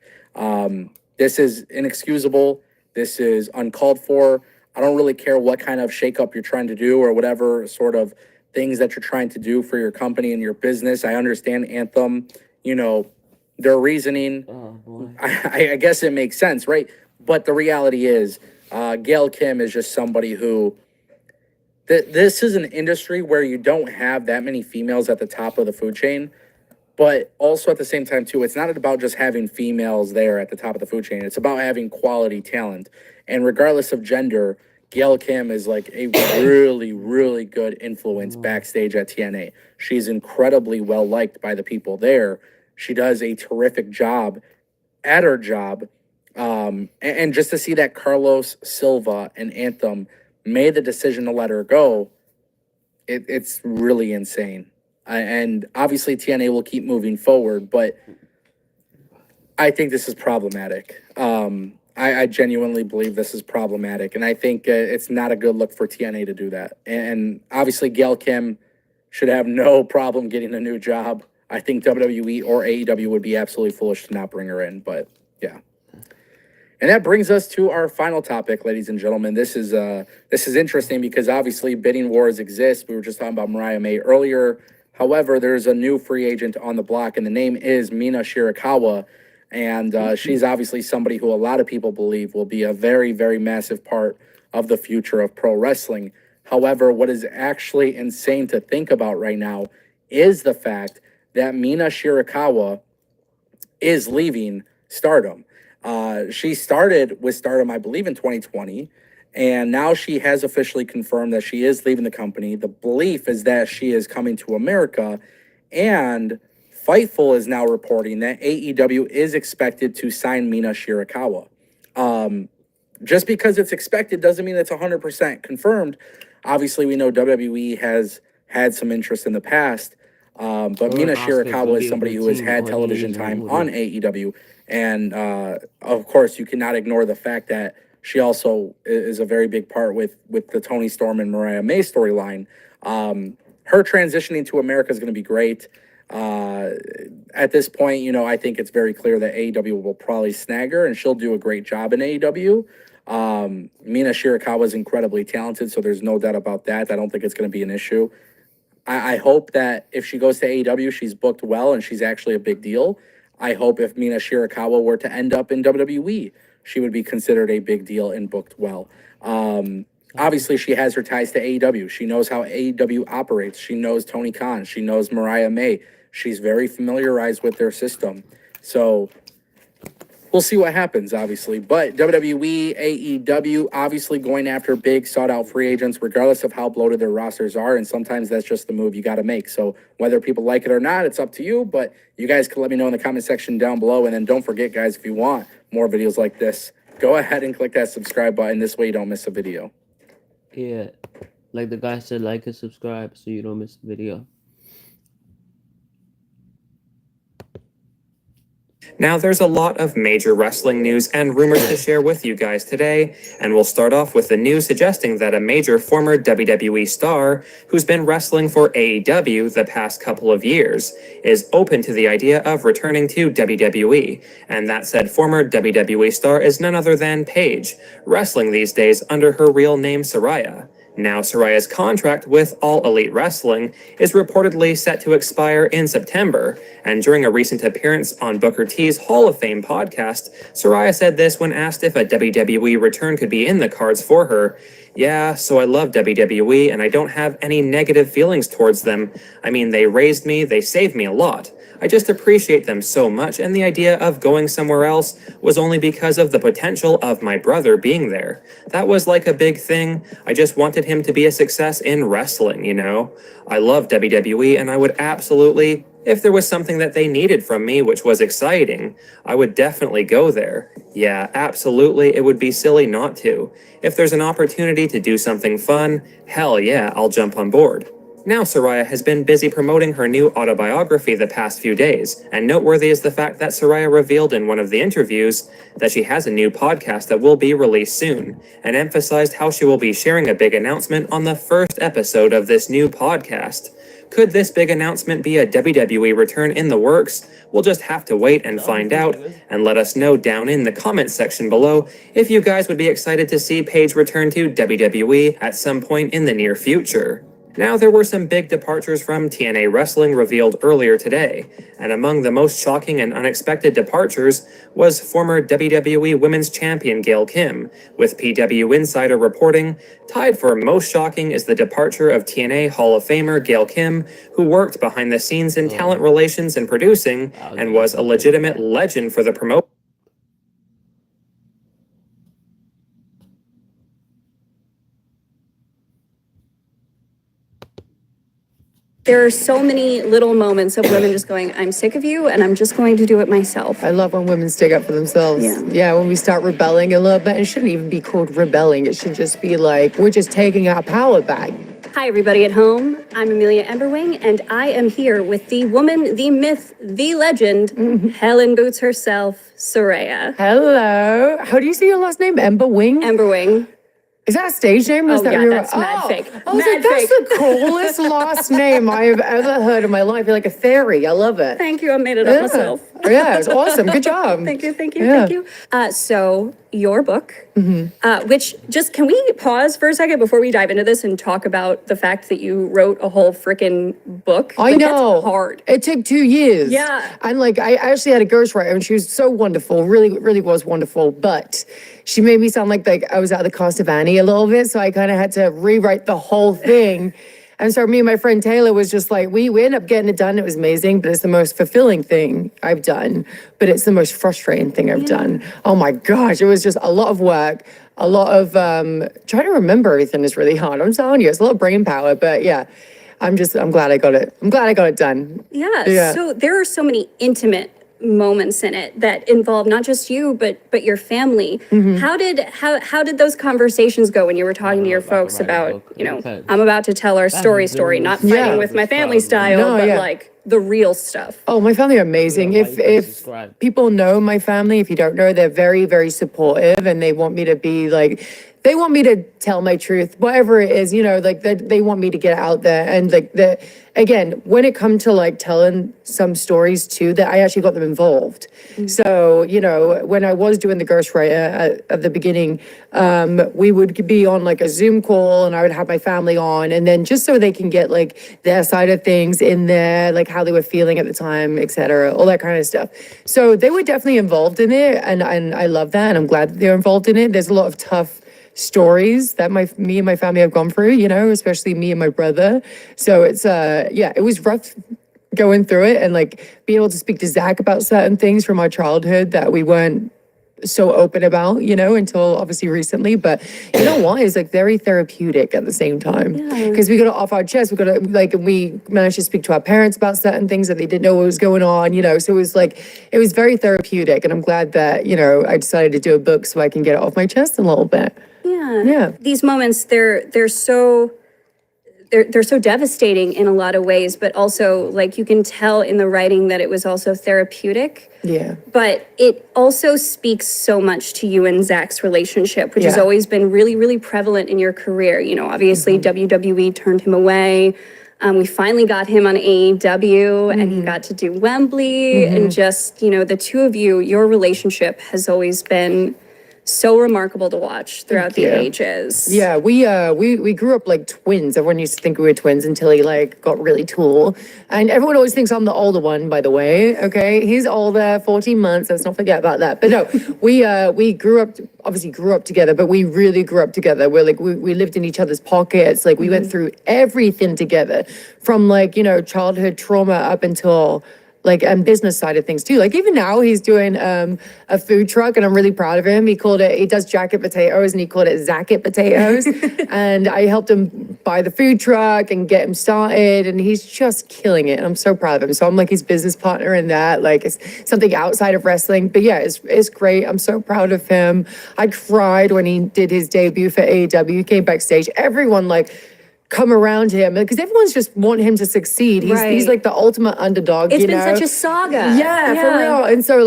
D: This is inexcusable. This is uncalled for. I don't really care what kind of shakeup you're trying to do or whatever sort of things that you're trying to do for your company and your business. I understand Anthem, their reasoning. I guess it makes sense, right? But the reality is, Gail Kim is just somebody who, this is an industry where you don't have that many females at the top of the food chain, but also at the same time, too, it's not about just having females there at the top of the food chain. It's about having quality talent. And regardless of gender, Gail Kim is like a really, really good influence backstage at TNA. She's incredibly well liked by the people there. She does a terrific job at her job. And just to see that Carlos Silva and Anthem made the decision to let her go, it's really insane. And obviously TNA will keep moving forward, but I think this is problematic. I genuinely believe this is problematic, and I think it's not a good look for TNA to do that. And obviously, Gail Kim should have no problem getting a new job. I think WWE or AEW would be absolutely foolish to not bring her in, but yeah. And that brings us to our final topic, ladies and gentlemen. This is interesting because obviously bidding wars exist. We were just talking about Mariah May earlier. However, there's a new free agent on the block, and the name is Mina Shirakawa. And she's obviously somebody who a lot of people believe will be a very, very massive part of the future of pro wrestling. However, what is actually insane to think about right now is the fact that Mina Shirakawa is leaving Stardom. She started with Stardom, I believe, in 2020, and now she has officially confirmed that she is leaving the company. The belief is that she is coming to America, and Fightful is now reporting that AEW is expected to sign Mina Shirakawa. Just because it's expected doesn't mean it's 100% confirmed. Obviously, we know WWE has had some interest in the past, but Mina Shirakawa is somebody who has had television time on AEW. And, of course, you cannot ignore the fact that she also is a very big part with the Tony Storm and Mariah May storyline. Her transitioning to America is going to be great. At this point, you know, I think it's very clear that AEW will probably snag her, and she'll do a great job in AEW. Mina Shirakawa is incredibly talented, so there's no doubt about that. I don't think it's going to be an issue. I hope that if she goes to AEW, she's booked well and she's actually a big deal. I hope if Mina Shirakawa were to end up in WWE, she would be considered a big deal and booked well. Obviously, she has her ties to AEW. She knows how AEW operates. She knows Tony Khan. She knows Mariah May. She's very familiarized with their system. So we'll see what happens, obviously. But WWE, AEW, obviously going after big, sought-out free agents, regardless of how bloated their rosters are. And sometimes that's just the move you got to make. So whether people like it or not, it's up to you. But you guys can let me know in the comment section down below. And then don't forget, guys, if you want more videos like this, go ahead and click that subscribe button. This way you don't miss a video.
A: Yeah, like the guy said, like and subscribe so you don't miss the video.
B: Now, there's a lot of major wrestling news and rumors to share with you guys today, and we'll start off with the news suggesting that a major former WWE star who's been wrestling for AEW the past couple of years is open to the idea of returning to WWE, and that said former WWE star is none other than Paige, wrestling these days under her real name Saraya. Now, Saraya's contract with All Elite Wrestling is reportedly set to expire in September, and during a recent appearance on Booker T's Hall of Fame podcast, Saraya said this when asked if a WWE return could be in the cards for her. Yeah, so I love WWE, and I don't have any negative feelings towards them. I mean, they raised me, they saved me a lot. I just appreciate them so much, and the idea of going somewhere else was only because of the potential of my brother being there. That was like a big thing. I just wanted him to be a success in wrestling, you know? I love WWE, and I would absolutely, if there was something that they needed from me which was exciting, I would definitely go there. Yeah, absolutely, it would be silly not to. If there's an opportunity to do something fun, hell yeah, I'll jump on board. Now Saraya has been busy promoting her new autobiography the past few days, and noteworthy is the fact that Saraya revealed in one of the interviews that she has a new podcast that will be released soon, and emphasized how she will be sharing a big announcement on the first episode of this new podcast. Could this big announcement be a WWE return in the works? We'll just have to wait and find out, and let us know down in the comments section below if you guys would be excited to see Paige return to WWE at some point in the near future. Now, there were some big departures from TNA Wrestling revealed earlier today, and among the most shocking and unexpected departures was former WWE Women's Champion Gail Kim, with PW Insider reporting, tied for most shocking is the departure of TNA Hall of Famer Gail Kim, who worked behind the scenes in talent relations and producing, and was a legitimate legend for the promotion.
E: There are so many little moments of women just going, I'm sick of you, and I'm just going to do it myself.
F: I love when women stick up for themselves. Yeah, when we start rebelling a little bit, it shouldn't even be called rebelling. It should just be like, we're just taking our power back.
E: Hi, everybody at home. I'm Amelia Emberwing, and I am here with the woman, the myth, the legend, Helen Boots herself, Soraya.
F: Hello. How do you say your last name? Ember Wing?
E: Emberwing.
F: Is that a stage name? Was
E: Oh,
F: that
E: yeah,
F: your...
E: that's mad fake.
F: I was
E: Mad
F: like, that's
E: fake.
F: the coolest last name I have ever heard in my life. You're like a fairy. I love it.
E: Thank you. I made it up myself.
F: Yeah, it's awesome. Good job.
E: Thank you.
F: Yeah.
E: Thank you. So your book, which just, can we pause for a second before we dive into this and talk about the fact that you wrote a whole freaking book?
F: I know.
E: That's hard.
F: It took 2 years.
E: Yeah.
F: And like, I actually had a ghostwriter and she was so wonderful, really, really was wonderful. But she made me sound like I was out of the cast of Annie a little bit. So I kind of had to rewrite the whole thing. And so me and my friend Taylor was just like, we ended up getting it done. It was amazing, but it's the most fulfilling thing I've done. But it's the most frustrating thing I've done. Oh my gosh, it was just a lot of work, a lot of trying to remember everything is really hard. I'm telling you, it's a lot of brain power. But yeah, I'm glad I got it. I'm glad I got it done.
E: Yeah. So there are so many intimate moments in it that involve not just you but your family. How did those conversations go when you were talking to your folks about, I'm about to tell our story, not fighting with my family style, but like the real stuff?
F: Oh, my family are amazing. If people know my family, if you don't know, they're very, very supportive and they want me to be like, they want me to tell my truth, whatever it is, like they want me to get out there. And like again, when it comes to like telling some stories too, that I actually got them involved. So, when I was doing the ghostwriter at the beginning, we would be on like a Zoom call and I would have my family on, and then just so they can get like their side of things in there, like how they were feeling at the time, etc., all that kind of stuff. So they were definitely involved in it, and I love that, and I'm glad that they're involved in it. There's a lot of tough stories that me and my family have gone through, especially me and my brother. So it's it was rough going through it, and like being able to speak to Zach about certain things from our childhood that we weren't so open about, until obviously recently. But you know what? It's like very therapeutic at the same time, because we got it off our chest. We got to we managed to speak to our parents about certain things that they didn't know what was going on, so it was very therapeutic. And I'm glad that, I decided to do a book so I can get it off my chest a little bit. Yeah.
E: These moments, they're so devastating in a lot of ways, but also like you can tell in the writing that it was also therapeutic.
F: Yeah.
E: But it also speaks so much to you and Zach's relationship, which has always been really, really prevalent in your career. Obviously WWE turned him away. We finally got him on AEW and he got to do Wembley, and just, the two of you, your relationship has always been so remarkable to watch throughout the ages.
F: Yeah, we grew up like twins. Everyone used to think we were twins until he like got really tall. And everyone always thinks I'm the older one, by the way. Okay, he's older, 14 months. Let's not forget about that. But no, we grew up together, but we really grew up together. We're like we lived in each other's pockets. Like we went through everything together, from like childhood trauma up until and business side of things too. Like even now he's doing a food truck, and I'm really proud of him. He does jacket potatoes, and he called it Zacket potatoes. And I helped him buy the food truck and get him started, and he's just killing it. And I'm so proud of him. So I'm like his business partner in that. Like it's something outside of wrestling, but yeah, it's great. I'm so proud of him. I cried when he did his debut for AEW. He came backstage. Everyone come around him, because everyone's just want him to succeed. He's like the ultimate underdog.
E: It's been such a saga.
F: Yeah, for real. And so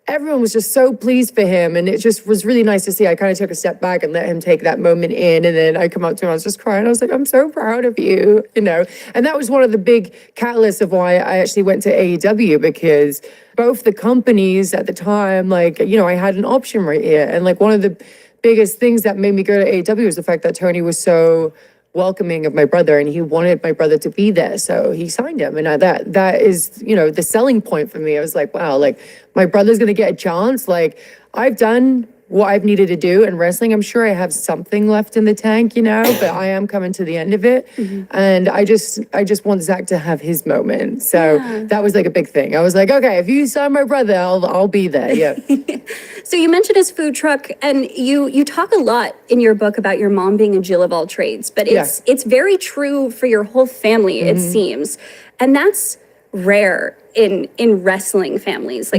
F: everyone was just so pleased for him, and it just was really nice to see. I kind of took a step back and let him take that moment in, and then I come up to him, I was just crying. I was like, I'm so proud of you, And that was one of the big catalysts of why I actually went to AEW, because both the companies at the time, I had an option right here. And one of the biggest things that made me go to AEW was the fact that Tony was so welcoming of my brother, and he wanted my brother to be there, so he signed him. And that is the selling point for me. I was like, wow, my brother's gonna get a chance. I've done what I've needed to do in wrestling. I'm sure I have something left in the tank, but I am coming to the end of it. And I just want Zach to have his moment. So that was a big thing. I was like, okay, if you sign my brother, I'll be there. Yeah.
E: So you mentioned his food truck, and you talk a lot in your book about your mom being a Jill of all trades, but it's very true for your whole family, it seems. And that's rare in wrestling families.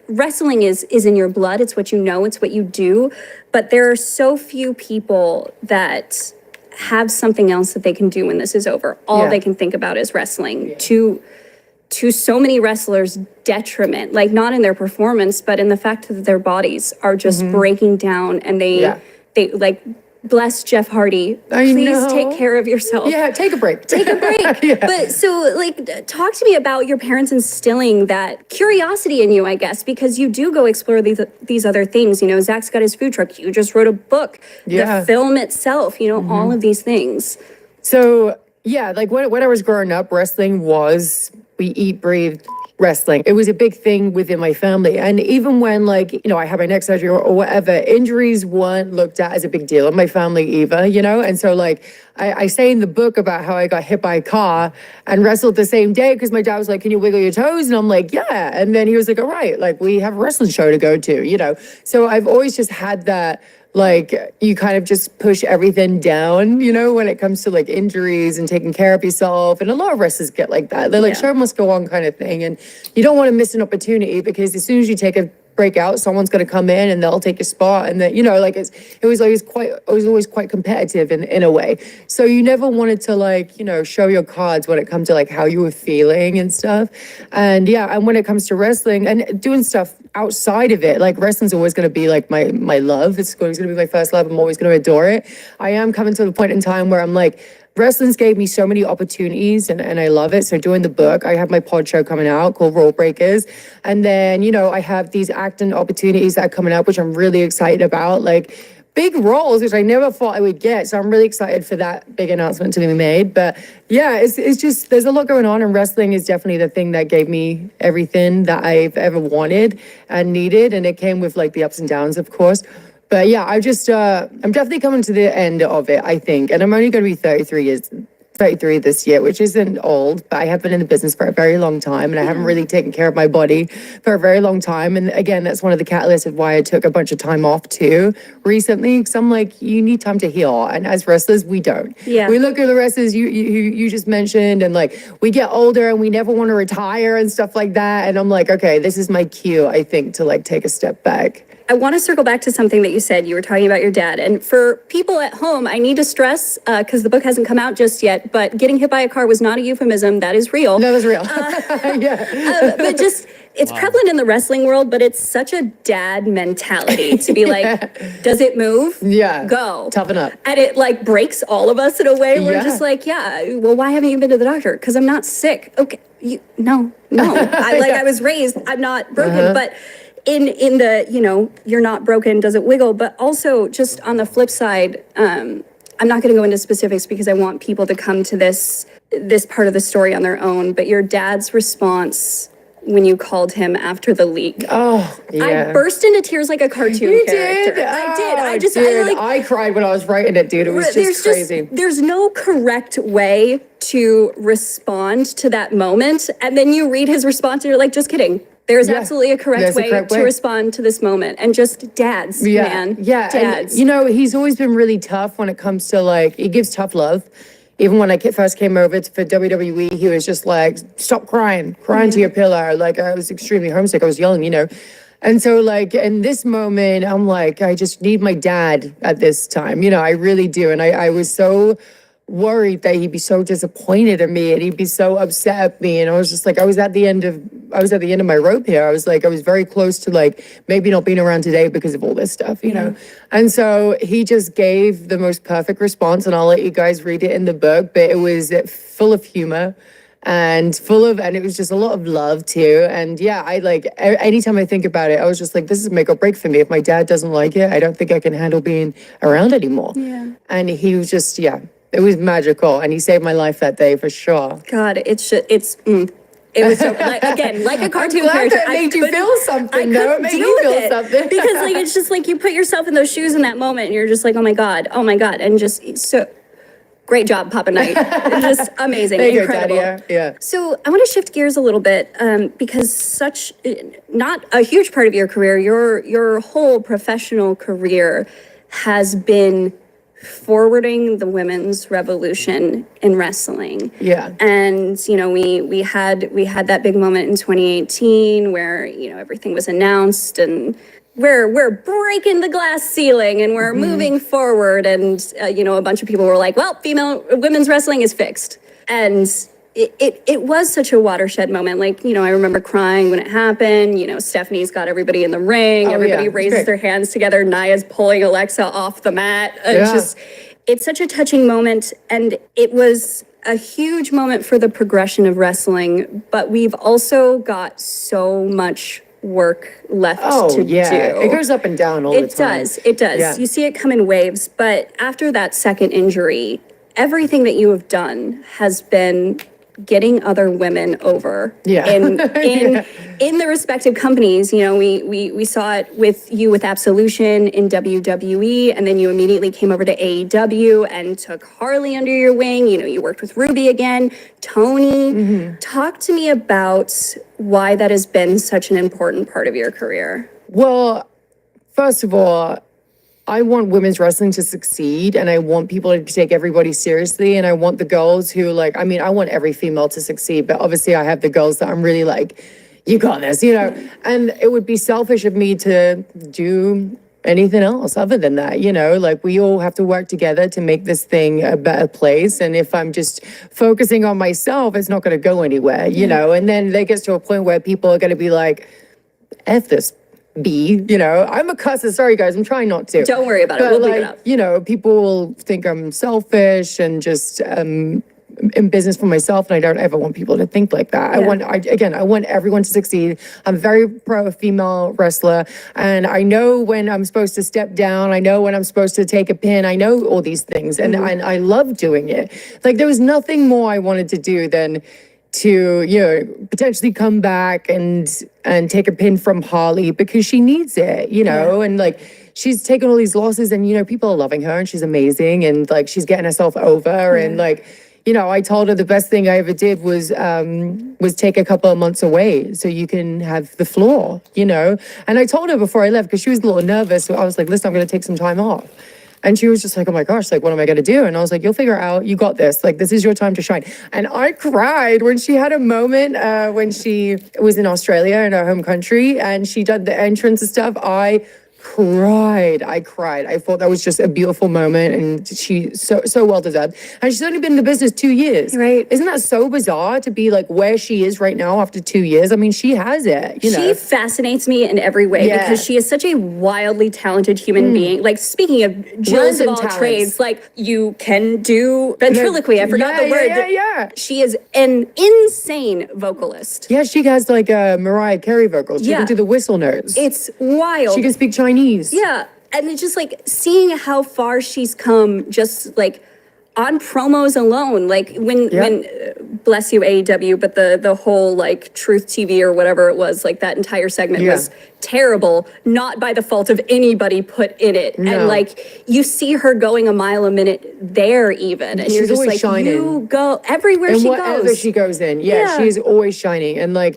E: Wrestling is in your blood. It's what you know, it's what you do. But there are so few people that have something else that they can do when this is over. All they can think about is wrestling. To so many wrestlers' detriment, like not in their performance, but in the fact that their bodies are just breaking down, and they like, bless Jeff Hardy. Please take care of yourself.
F: Yeah, take a break.
E: Take a break. But so, like, talk to me about your parents instilling that curiosity in you, I guess, because you do go explore these other things. You know, Zach's got his food truck. You just wrote a book. The film itself, you know, all of these things.
F: So, yeah, like when I was growing up, wrestling was, we eat, breathe wrestling. It was a big thing within my family. And even when, like, you know, I had my neck surgery or whatever, injuries weren't looked at as a big deal in my family either, you know? And so, like, I say in the book about how I got hit by a car and wrestled the same day because my dad was like, can you wiggle your toes? And I'm like, yeah. And then he was like, all right, like, we have a wrestling show to go to, you know? So I've always just had that, like, you kind of just push everything down, you know, when it comes to like injuries and taking care of yourself. And a lot of wrestlers get like that. They're like, show must go on kind of thing. And you don't want to miss an opportunity because as soon as you take a break out, someone's going to come in and they'll take your spot. And then, you know, like it was always quite competitive in a way. So you never wanted to, like, you know, show your cards when it comes to like how you were feeling and stuff. And yeah, and when it comes to wrestling and doing stuff outside of it, like wrestling's always going to be like my love. It's always going to be my first love. I'm always going to adore it. I am coming to the point in time where I'm like, wrestling's gave me so many opportunities and I love it. So doing the book, I have my pod show coming out called Rule Breakers. And then, you know, I have these acting opportunities that are coming up, which I'm really excited about. Like big roles, which I never thought I would get. So I'm really excited for that big announcement to be made. But yeah, it's just, there's a lot going on, and wrestling is definitely the thing that gave me everything that I've ever wanted and needed. And it came with like the ups and downs, of course. But yeah, I'm definitely coming to the end of it, I think. And I'm only going to be 33 this year, which isn't old, but I have been in the business for a very long time, and I haven't really taken care of my body for a very long time. And again, that's one of the catalysts of why I took a bunch of time off too recently, because I'm like, you need time to heal. And as wrestlers, we don't.
E: Yeah.
F: We look at the wrestlers you just mentioned, and like we get older and we never want to retire and stuff like that. And I'm like, okay, this is my cue, I think, to like take a step back.
E: I want to circle back to something that you said. You were talking about your dad. And for people at home, I need to stress, because the book hasn't come out just yet, but getting hit by a car was not a euphemism. That is real.
F: That was real. Yeah.
E: But just, it's prevalent in the wrestling world, but it's such a dad mentality to be like, does it move?
F: Yeah.
E: Go.
F: Toughen up.
E: And it like breaks all of us in a way. We're just like, well, why haven't you been to the doctor? Because I'm not sick. Okay. No. I was raised, I'm not broken, but in the, you know, you're not broken, does it wiggle? But also just on the flip side, I'm not going to go into specifics because I want people to come to this part of the story on their own. But your dad's response when you called him after the leak.
F: Oh, yeah.
E: I burst into tears like a cartoon
F: You
E: character.
F: did?
E: I did.
F: I cried when I was writing it, dude. It was just crazy.
E: There's no correct way to respond to that moment. And then you read his response and you're like, just kidding. There's absolutely a correct way to respond to this moment. And just dads, man.
F: Yeah.
E: Dads.
F: And, you know, he's always been really tough when it comes to like, he gives tough love. Even when I first came over for WWE, he was just like, stop crying to your pillow. Like, I was extremely homesick. I was young, you know. And so, like, in this moment, I'm like, I just need my dad at this time. You know, I really do. And I was so worried that he'd be so disappointed in me and he'd be so upset at me. And I was just like, I was at the end of my rope here. I was very close to like maybe not being around today because of all this stuff, you know? And so he just gave the most perfect response, and I'll let you guys read it in the book, but it was full of humor and it was just a lot of love too. And yeah, I like, anytime I think about it, I was just like, this is make or break for me. If my dad doesn't like it, I don't think I can handle being around anymore. Yeah. And he was just, it was magical, and he saved my life that day for sure.
E: God, it was so, like, again, like a cartoon character.
F: That made you feel something, though. It made you feel something.
E: Because, like, it's just like you put yourself in those shoes in that moment, and you're just like, oh my God. And just, so, great job, Papa Knight. Just amazing, incredible.
F: Yeah.
E: So I want to shift gears a little bit, because not a huge part of your career, your whole professional career has been forwarding the women's revolution in wrestling.
F: Yeah.
E: And, you know, we had that big moment in 2018 where, you know, everything was announced and we're breaking the glass ceiling and we're moving forward. And, a bunch of people were like, well, women's wrestling is fixed. And it was such a watershed moment. Like, I remember crying when it happened. Stephanie's got everybody in the ring. Everybody raises their hands together. Naya's pulling Alexa off the mat. It's such a touching moment. And it was a huge moment for the progression of wrestling. But we've also got so much work left to do.
F: It goes up and down all the time.
E: It does.
F: Yeah.
E: You see it come in waves. But after that second injury, everything that you have done has been getting other women over in the respective companies. We saw it with you with Absolution in WWE, and then you immediately came over to AEW and took Harley under your wing. You worked with Ruby again, Tony. Talk to me about why that has been such an important part of your career.
F: Well, first of all, I want women's wrestling to succeed, and I want people to take everybody seriously, and I want the girls who I want every female to succeed, but obviously I have the girls that I'm really like, you got this, and it would be selfish of me to do anything else other than that, we all have to work together to make this thing a better place. And if I'm just focusing on myself, it's not going to go anywhere, and then it gets to a point where people are going to be like, F this. I'm a cusser. Sorry, guys. I'm trying not to.
E: Don't worry about it. We'll leave it up.
F: People will think I'm selfish and just in business for myself, and I don't ever want people to think like that.
E: Yeah.
F: I want everyone to succeed. I'm very pro female wrestler, and I know when I'm supposed to step down. I know when I'm supposed to take a pin. I know all these things, and I love doing it. There was nothing more I wanted to do than to potentially come back and take a pin from Harley, because she needs it, and she's taken all these losses, and people are loving her, and she's amazing, and she's getting herself over, and I told her the best thing I ever did was take a couple of months away so you can have the floor, and I told her before I left, because she was a little nervous, so I was like, listen, I'm going to take some time off. And she was just like, oh my gosh, what am I going to do? And I was like, you'll figure it out. You got this. This is your time to shine. And I cried when she had a moment when she was in Australia, in her home country, and she did the entrance and stuff. I cried. I thought that was just a beautiful moment, and she so well deserved. And she's only been in the business 2 years.
E: Right.
F: Isn't that so bizarre to be where she is right now after 2 years? I mean, she has it,
E: She fascinates me in every way because she is such a wildly talented human being. Speaking of Jills of all trades, you can do ventriloquy. I forgot the word.
F: Yeah.
E: She is an insane vocalist.
F: Yeah, she has a Mariah Carey vocals. She can do the whistle notes.
E: It's wild.
F: She can speak Chinese.
E: Yeah, and it's just seeing how far she's come, just on promos alone. When bless you AEW, but the whole Truth TV or whatever it was, that entire segment was terrible, not by the fault of anybody put in it.
F: No.
E: And you see her going a mile a minute there even, and
F: she's
E: you're just
F: always shining.
E: You go everywhere
F: and
E: she
F: whatever
E: goes.
F: she goes in, she's always shining, and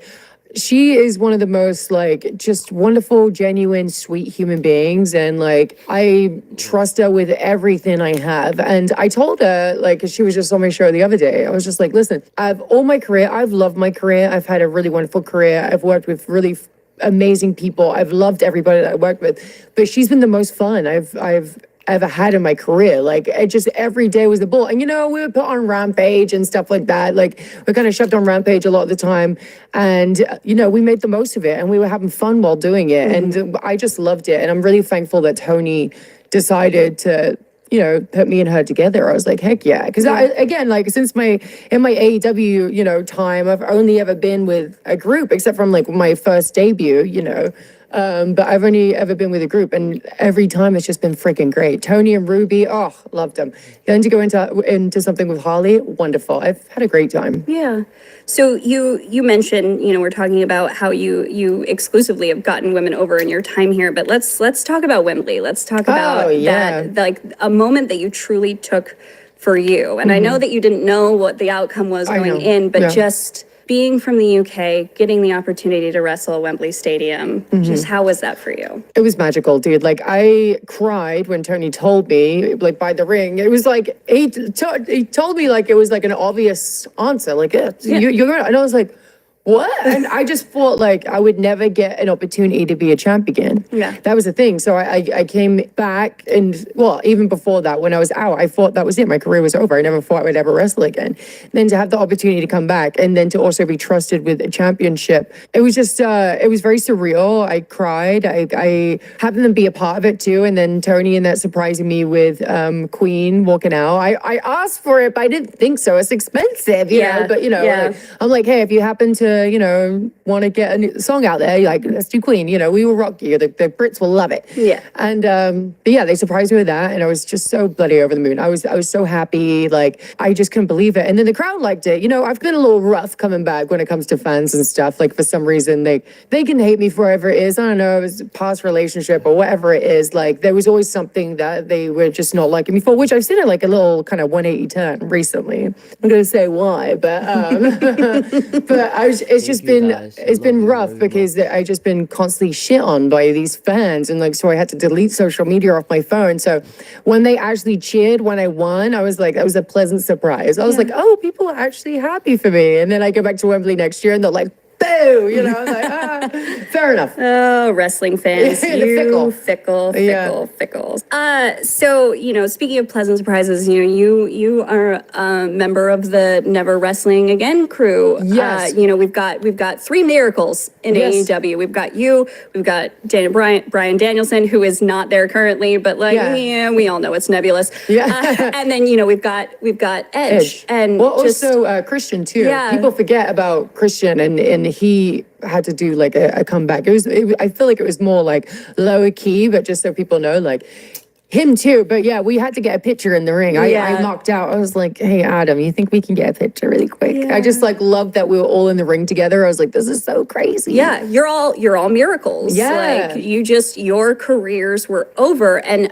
F: she is one of the most just wonderful, genuine, sweet human beings, and I trust her with everything I have. And I told her, 'cause she was just on my show the other day, I was just listen, I've loved my career. I've had a really wonderful career. I've worked with really amazing people. I've loved everybody that I worked with, but she's been the most fun I've ever had in my career. It just every day was the bull. And we would put on Rampage and stuff like that. We're kind of shoved on Rampage a lot of the time. And we made the most of it, and we were having fun while doing it. And I just loved it. And I'm really thankful that Tony decided to put me and her together. I was like, heck yeah. Because since in my AEW, time, I've only ever been with a group, except from my first debut, but I've only ever been with a group, and every time it's just been freaking great. Tony and Ruby, loved them. Then to go into something with Harley, wonderful. I've had a great time.
E: Yeah. So you mentioned, we're talking about how you exclusively have gotten women over in your time here, but let's talk about Wembley. Let's talk about that, a moment that you truly took for you. And I know that you didn't know what the outcome was going in, but just being from the UK, getting the opportunity to wrestle at Wembley Stadium, just how was that for you?
F: It was magical, dude. I cried when Tony told me, by the ring. It was he told me it was an obvious answer. You're right. And I was like, what? And I just thought like I would never get an opportunity to be a champ again.
E: Yeah.
F: That was the thing. So I came back and, well, even before that, when I was out, I thought that was it. My career was over. I never thought I would ever wrestle again. Then to have the opportunity to come back and then to also be trusted with a championship, it was just, it was very surreal. I cried. I happened to be a part of it too. And then Tony and that surprising me with Queen walking out. I asked for it, but I didn't think so. It's expensive, you know, but like, I'm like, hey, if you happen to, want to get a new song out there, like, let's do Queen, we will rock you. The Brits will love it.
E: Yeah.
F: And, but yeah, they surprised me with that. And I was just so bloody over the moon. I was so happy. Like, I just couldn't believe it. And then the crowd liked it. I've been a little rough coming back when it comes to fans and stuff. Like, for some reason, they can hate me for whatever it is. I don't know, it was a past relationship or whatever it is. Like, there was always something that they were just not liking me for, which I've seen it like a little kind of 180 turn recently. I'm going to say why, but, but it's been rough because I just been constantly shit on by these fans, and like, so I had to delete social media off my phone. So when they actually cheered when I won, I was like, that was a pleasant surprise. I was like, oh, people are actually happy for me. And then I go back to Wembley next year and they're like, boo, I was like, fair enough.
E: Oh, wrestling fans, fickle. So, speaking of pleasant surprises, you are a member of the Never Wrestling Again crew.
F: Yes.
E: We've got three miracles in AEW. We've got you, we've got Brian Danielson, who is not there currently, but we all know it's nebulous.
F: Yeah.
E: And then, we've got Edge. And
F: also Christian too.
E: Yeah.
F: People forget about Christian, and he had to do like a comeback. I feel like it was more like lower key, but just so people know, like him too. But yeah, we had to get a picture in the ring. I knocked out. I was like, hey, Adam, you think we can get a picture really quick? Yeah. I just like loved that we were all in the ring together. I was like, this is so crazy.
E: Yeah, you're all miracles.
F: Yeah.
E: Like your careers were over. And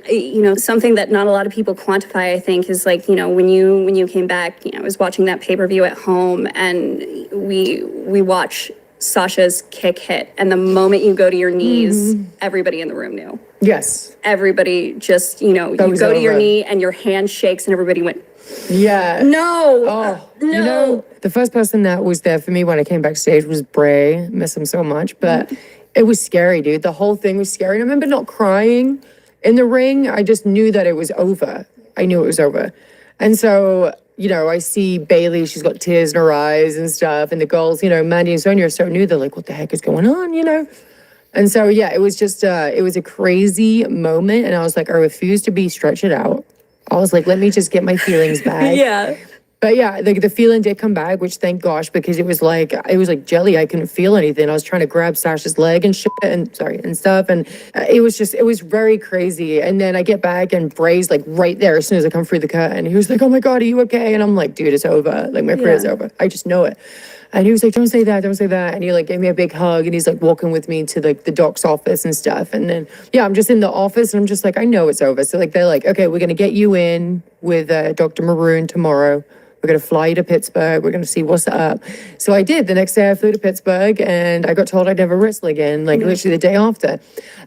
E: something that not a lot of people quantify, I think, is like, when you came back, I was watching that pay-per-view at home, and we watch Sasha's kick hit, and the moment you go to your knees, everybody in the room knew.
F: Yes.
E: Everybody just, you go to your knee and your hand shakes and everybody went,
F: yeah.
E: no.
F: Oh,
E: no.
F: The first person that was there for me when I came backstage was Bray. Miss him so much, but it was scary, dude. The whole thing was scary. And I remember not crying in the ring. I just knew that it was over. I knew it was over. And so, I see Bailey, she's got tears in her eyes and stuff. And the girls, Mandy and Sonia are so new. They're like, what the heck is going on, And so, yeah, it was just, it was a crazy moment. And I was like, I refuse to be stretched out. I was like, let me just get my feelings back.
E: Yeah.
F: But yeah, the feeling did come back, which thank gosh, because it was like jelly. I couldn't feel anything. I was trying to grab Sasha's leg and shit and stuff. And it was very crazy. And then I get back and Bray's like right there as soon as I come through the curtain. He was like, oh my God, are you okay? And I'm like, dude, it's over. Like my career's over. I just know it. And he was like, don't say that. And he like gave me a big hug, and he's like walking with me to like the doc's office and stuff. And then, yeah, I'm just in the office and I'm just like, I know it's over. So like, they're like, okay, we're going to get you in with Dr. Maroon tomorrow. We're going to fly you to Pittsburgh. We're going to see what's up. So I did. The next day I flew to Pittsburgh, and I got told I'd never wrestle again, like literally the day after.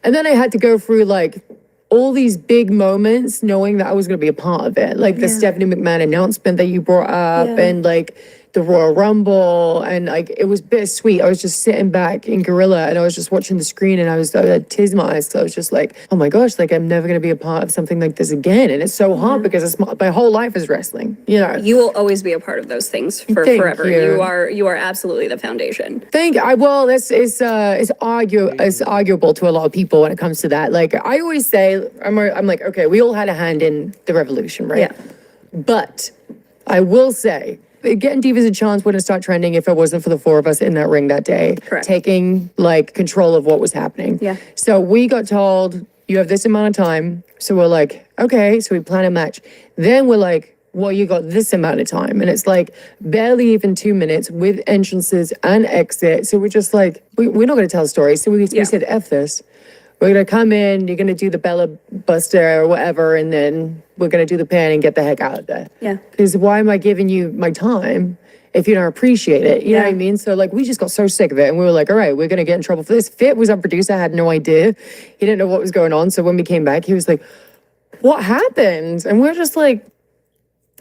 F: And then I had to go through like all these big moments knowing that I was going to be a part of it. Like the Stephanie McMahon announcement that you brought up, and like the Royal Rumble, and like it was bittersweet. I was just sitting back in Gorilla and I was just watching the screen, and I had tears in my eyes. So I was just like, oh my gosh, like I'm never going to be a part of something like this again. And it's so hard because my whole life is wrestling, You
E: will always be a part of those things for forever. You are absolutely the foundation.
F: It's arguable to a lot of people when it comes to that. Like I always say, I'm like, okay, we all had a hand in the revolution, right?
E: Yeah.
F: But I will say, Getting Divas a Chance wouldn't start trending if it wasn't for the four of us in that ring that day.
E: Correct.
F: Taking like control of what was happening.
E: Yeah.
F: So we got told, you have this amount of time. So we're like, okay. So we plan a match. Then we're like, well, you got this amount of time. And it's like barely even 2 minutes with entrances and exit. So we're just like, we're not going to tell a story. So we said, F this. We're going to come in, you're going to do the Bella Buster or whatever, and then we're going to do the pin and get the heck out of there.
E: Yeah.
F: Because why am I giving you my time if you don't appreciate it? You know what I mean? So, like, we just got so sick of it, and we were like, all right, we're going to get in trouble for this. Fit was our producer, had no idea. He didn't know what was going on. So when we came back, he was like, what happened? And we're just like,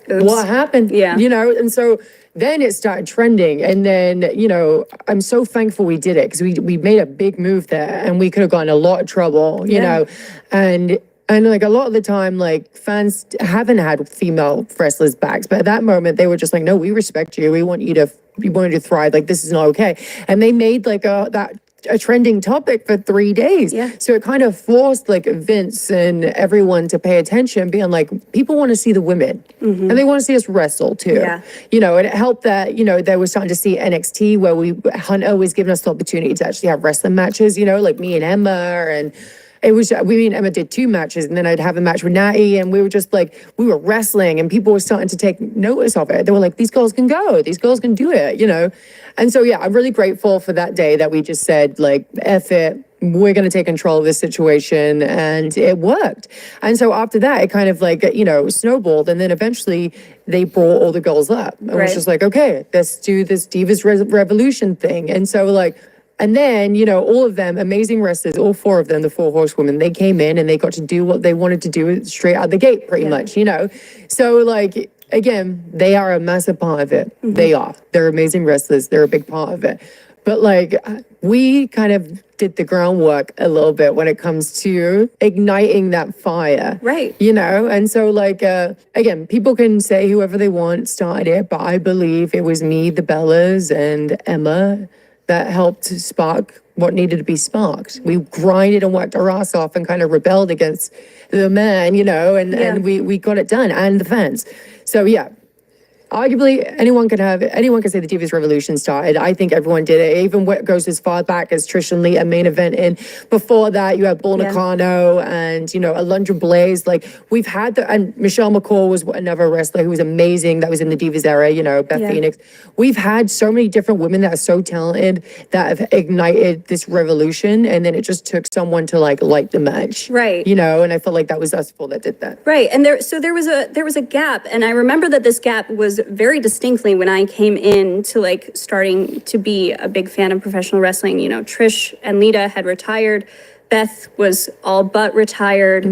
E: oops.
F: What happened?
E: Yeah.
F: And so then it started trending. And then, you know, I'm so thankful we did it because we made a big move there and we could have gotten a lot of trouble, you know, and like a lot of the time, like fans haven't had female wrestlers backs, but at that moment they were just like, no, we respect you. We want you to thrive. Like, this is not okay. And they made like a trending topic for 3 days.
E: Yeah.
F: So it kind of forced like Vince and everyone to pay attention, being like, people want to see the women and they want to see us wrestle too.
E: Yeah.
F: You know, and it helped that, you know, they were starting to see NXT where Hunter was giving us the opportunity to actually have wrestling matches, you know, like me and Emma, and Emma did 2 matches, and then I'd have a match with Natty, and we were just like, we were wrestling, and people were starting to take notice of it. They were like, these girls can go, these girls can do it, you know? And so, yeah, I'm really grateful for that day that we just said, like, F it, we're going to take control of this situation, and it worked. And so after that, it kind of like, you know, snowballed, and then eventually they brought all the girls up. And it was just like, okay, let's do this Divas Revolution thing. And so, like, and then, you know, all of them, amazing wrestlers, all 4 of them, the 4 horsewomen, they came in and they got to do what they wanted to do straight out the gate, pretty much, you know? So, like, again, they are a massive part of it. They are. They're amazing wrestlers. They're a big part of it. But, like, we kind of did the groundwork a little bit when it comes to igniting that fire.
E: Right.
F: You know? And so, like, again, people can say whoever they want started it, but I believe it was me, the Bellas, and Emma that helped spark what needed to be sparked. We grinded and worked our ass off and kind of rebelled against the man, you know, and we got it done, and the fans. So, yeah. Arguably, anyone can say the Divas Revolution started. I think everyone did it. It even goes as far back as Trish and Lita main event. And before that, you had Bull Nakano and, you know, Alundra Blaze. Like, we've had and Michelle McCall was another wrestler who was amazing. That was in the Divas era, you know, Beth Phoenix. We've had so many different women that are so talented that have ignited this revolution. And then it just took someone to, like, light the match.
E: Right.
F: You know, and I felt like that was us 4 that did that.
E: Right. And there was a gap. And I remember that this gap was very distinctly when I came in to like starting to be a big fan of professional wrestling. You know, Trish and Lita had retired. Beth was all but retired.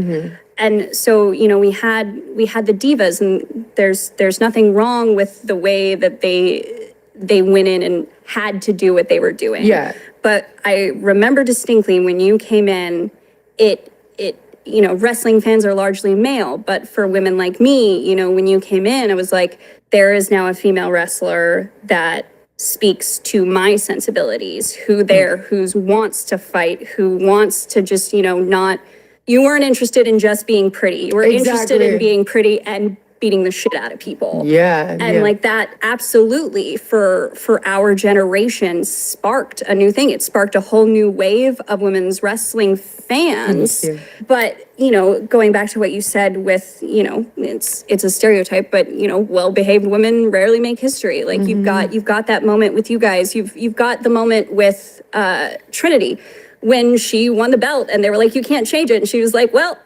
E: And so, you know, we had the divas, and there's nothing wrong with the way that they went in and had to do what they were doing.
F: Yeah.
E: But I remember distinctly when you came in, you know, wrestling fans are largely male, but for women like me, you know, when you came in, I was like, there is now a female wrestler that speaks to my sensibilities, who wants to fight, who wants to just, you know, you weren't interested in just being pretty. You were interested in being pretty and beating the shit out of people.
F: Yeah.
E: And like that absolutely for our generation sparked a new thing. It sparked a whole new wave of women's wrestling fans. But, you know, going back to what you said with, you know, it's a stereotype, but, you know, well-behaved women rarely make history. Like you've got that moment with you guys. You've got the moment with Trinity when she won the belt and they were like, you can't change it. And she was like, well,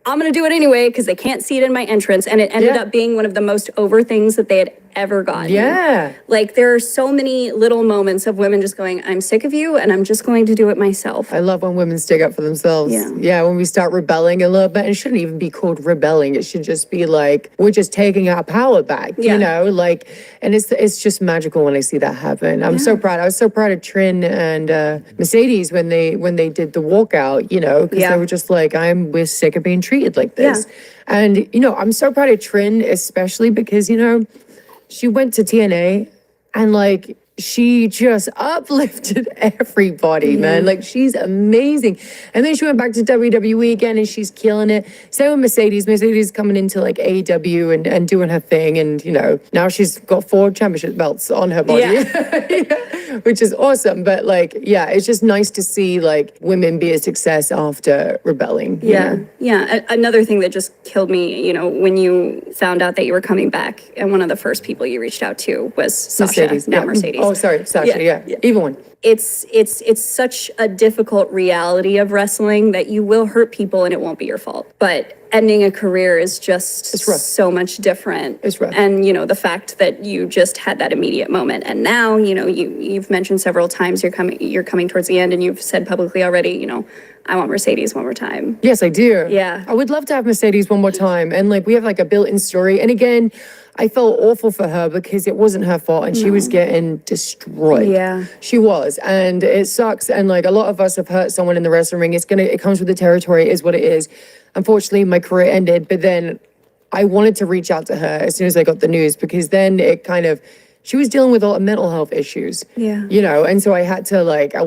E: I'm going to do it anyway because they can't see it in my entrance. And it ended up being one of the most over things that they had ever gotten.
F: Yeah.
E: Like there are so many little moments of women just going, I'm sick of you and I'm just going to do it myself.
F: I love when women stick up for themselves. Yeah, when we start rebelling a little bit. It shouldn't even be called rebelling. It should just be like, we're just taking our power back, you know? Like, and it's just magical when I see that happen. I'm so proud. I was so proud of Trin and Mercedes when they did the walkout, you know, because they were just like, we're sick of being treated like this. And, you know, I'm so proud of Trin, especially because, you know, she went to TNA and like she just uplifted everybody, man. Like she's amazing. And then she went back to WWE again and she's killing it. Same with Mercedes. Mercedes coming into like AEW and doing her thing. And, you know, now she's got 4 championship belts on her body, which is awesome. But like, yeah, it's just nice to see like women be a success after rebelling.
E: Yeah. Another thing that just killed me, you know, when you found out that you were coming back and one of the first people you reached out to was Sasha,
F: Mercedes.
E: not Mercedes.
F: Oh, sorry, Sasha, yeah. Even one.
E: It's such a difficult reality of wrestling that you will hurt people and it won't be your fault. But ending a career is just so much different.
F: It's rough.
E: And, you know, the fact that you just had that immediate moment. And now, you know, you've mentioned several times you're coming towards the end and you've said publicly already, you know, I want Mercedes one more time.
F: Yes, I do.
E: Yeah.
F: I would love to have Mercedes one more time. And like, we have like a built-in story. And again, I felt awful for her because it wasn't her fault and she was getting destroyed.
E: Yeah.
F: She was. And it sucks. And like a lot of us have hurt someone in the wrestling ring. It comes with the territory, it is what it is. Unfortunately, my career ended, but then I wanted to reach out to her as soon as I got the news because then it kind of, she was dealing with a lot of mental health issues.
E: Yeah.
F: You know, and so I had to like, I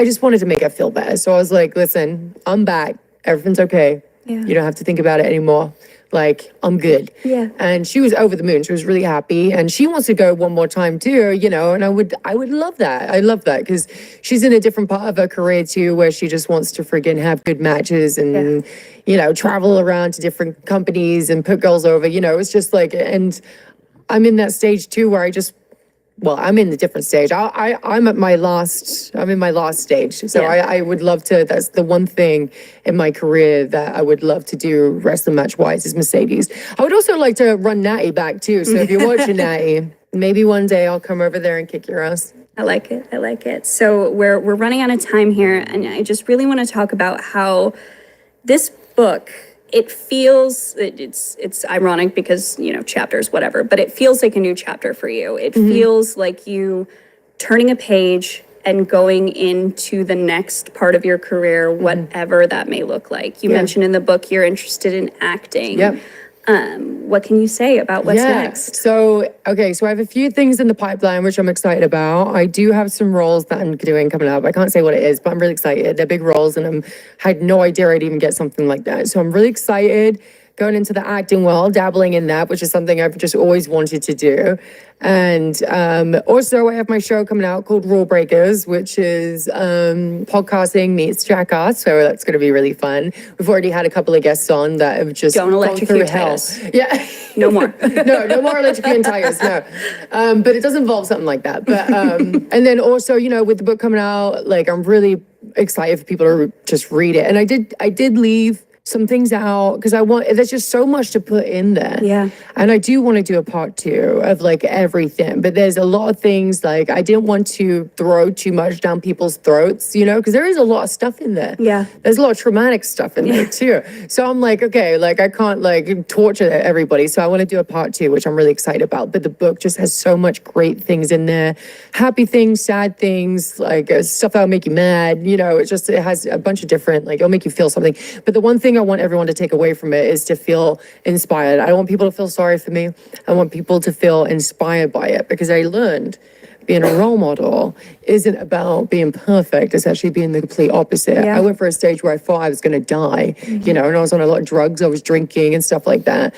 F: just wanted to make her feel better. So I was like, listen, I'm back. Everything's okay.
E: Yeah.
F: You don't have to think about it anymore. Like, I'm good.
E: Yeah.
F: And she was over the moon. She was really happy. And she wants to go one more time too, you know, and I would love that. I love that because she's in a different part of her career too, where she just wants to friggin' have good matches and, you know, travel around to different companies and put girls over, you know, it's just like, and I'm in that stage too where I'm in the different stage. I'm in my last stage. So I would love to, that's the one thing in my career that I would love to do wrestling match wise is Mercedes. I would also like to run Natty back too. So if you're watching Natty, maybe one day I'll come over there and kick your ass.
E: I like it. I like it. So we're running out of time here, and I just really want to talk about how this book, it feels, it's ironic because, you know, chapters, whatever, but it feels like a new chapter for you. It feels like you turning a page and going into the next part of your career, whatever that may look like. You mentioned in the book you're interested in acting.
F: Yep.
E: What can you say about what's next?
F: So I have a few things in the pipeline, which I'm excited about. I do have some roles that I'm doing coming up. I can't say what it is, but I'm really excited. They're big roles and had no idea I'd even get something like that. So I'm really excited going into the acting world, dabbling in that, which is something I've just always wanted to do. And also I have my show coming out called Rule Breakers, which is podcasting meets Jackass. So that's going to be really fun. We've already had a couple of guests on that have just
E: Don't
F: gone through
E: electrocute
F: hell.
E: us.
F: Yeah.
E: No more.
F: no more electrocuting tires, no. But it does involve something like that. But and then also, you know, with the book coming out, like I'm really excited for people to just read it. And I did leave some things out because there's just so much to put in there.
E: Yeah.
F: And I do want to do a part 2 of like everything, but there's a lot of things like I didn't want to throw too much down people's throats, you know, because there is a lot of stuff in there.
E: Yeah.
F: There's a lot of traumatic stuff in there too. So I'm like, okay, like I can't like torture everybody. So I want to do a part 2, which I'm really excited about. But the book just has so much great things in there. Happy things, sad things, like stuff that'll make you mad. You know, it has a bunch of different, like it'll make you feel something. But the one thing I want everyone to take away from it is to feel inspired. I don't want people to feel sorry for me. I want people to feel inspired by it because I learned being a role model isn't about being perfect. It's actually being the complete opposite.
E: Yeah.
F: I went for a stage where I thought I was going to die, you know, and I was on a lot of drugs. I was drinking and stuff like that.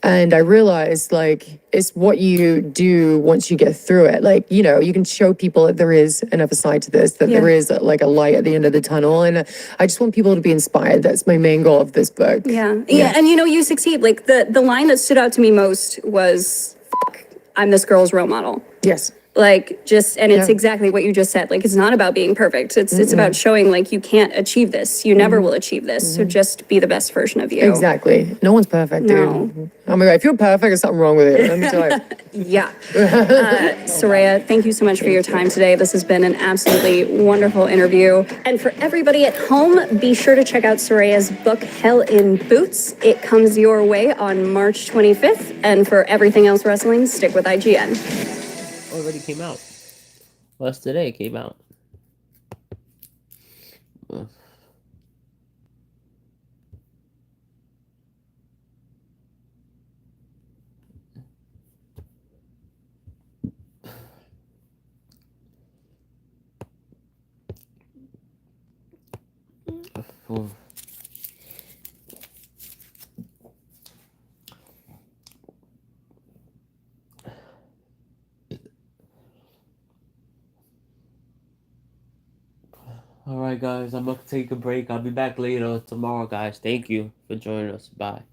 F: And I realized, like, it's what you do once you get through it. Like, you know, you can show people that there is another side to this, that there is, like, a light at the end of the tunnel. And I just want people to be inspired. That's my main goal of this book.
E: Yeah. And, you know, you succeed. Like, the line that stood out to me most was, I'm this girl's role model.
F: Yes.
E: Like, just, and it's exactly what you just said. Like, it's not about being perfect. It's about showing, like, you can't achieve this. You never will achieve this. So just be the best version of you.
F: Exactly. No one's perfect, dude.
E: No.
F: Oh my God, if you're perfect, there's something wrong with it. Let me tell you.
E: Yeah. Soraya, thank you so much for your time today. This has been an absolutely wonderful interview. And for everybody at home, be sure to check out Soraya's book, Hell in Boots. It comes your way on March 25th. And for everything else wrestling, stick with IGN.
A: Already came out. Last today came out. Alright guys, I'm gonna take a break. I'll be back later tomorrow, guys. Thank you for joining us. Bye.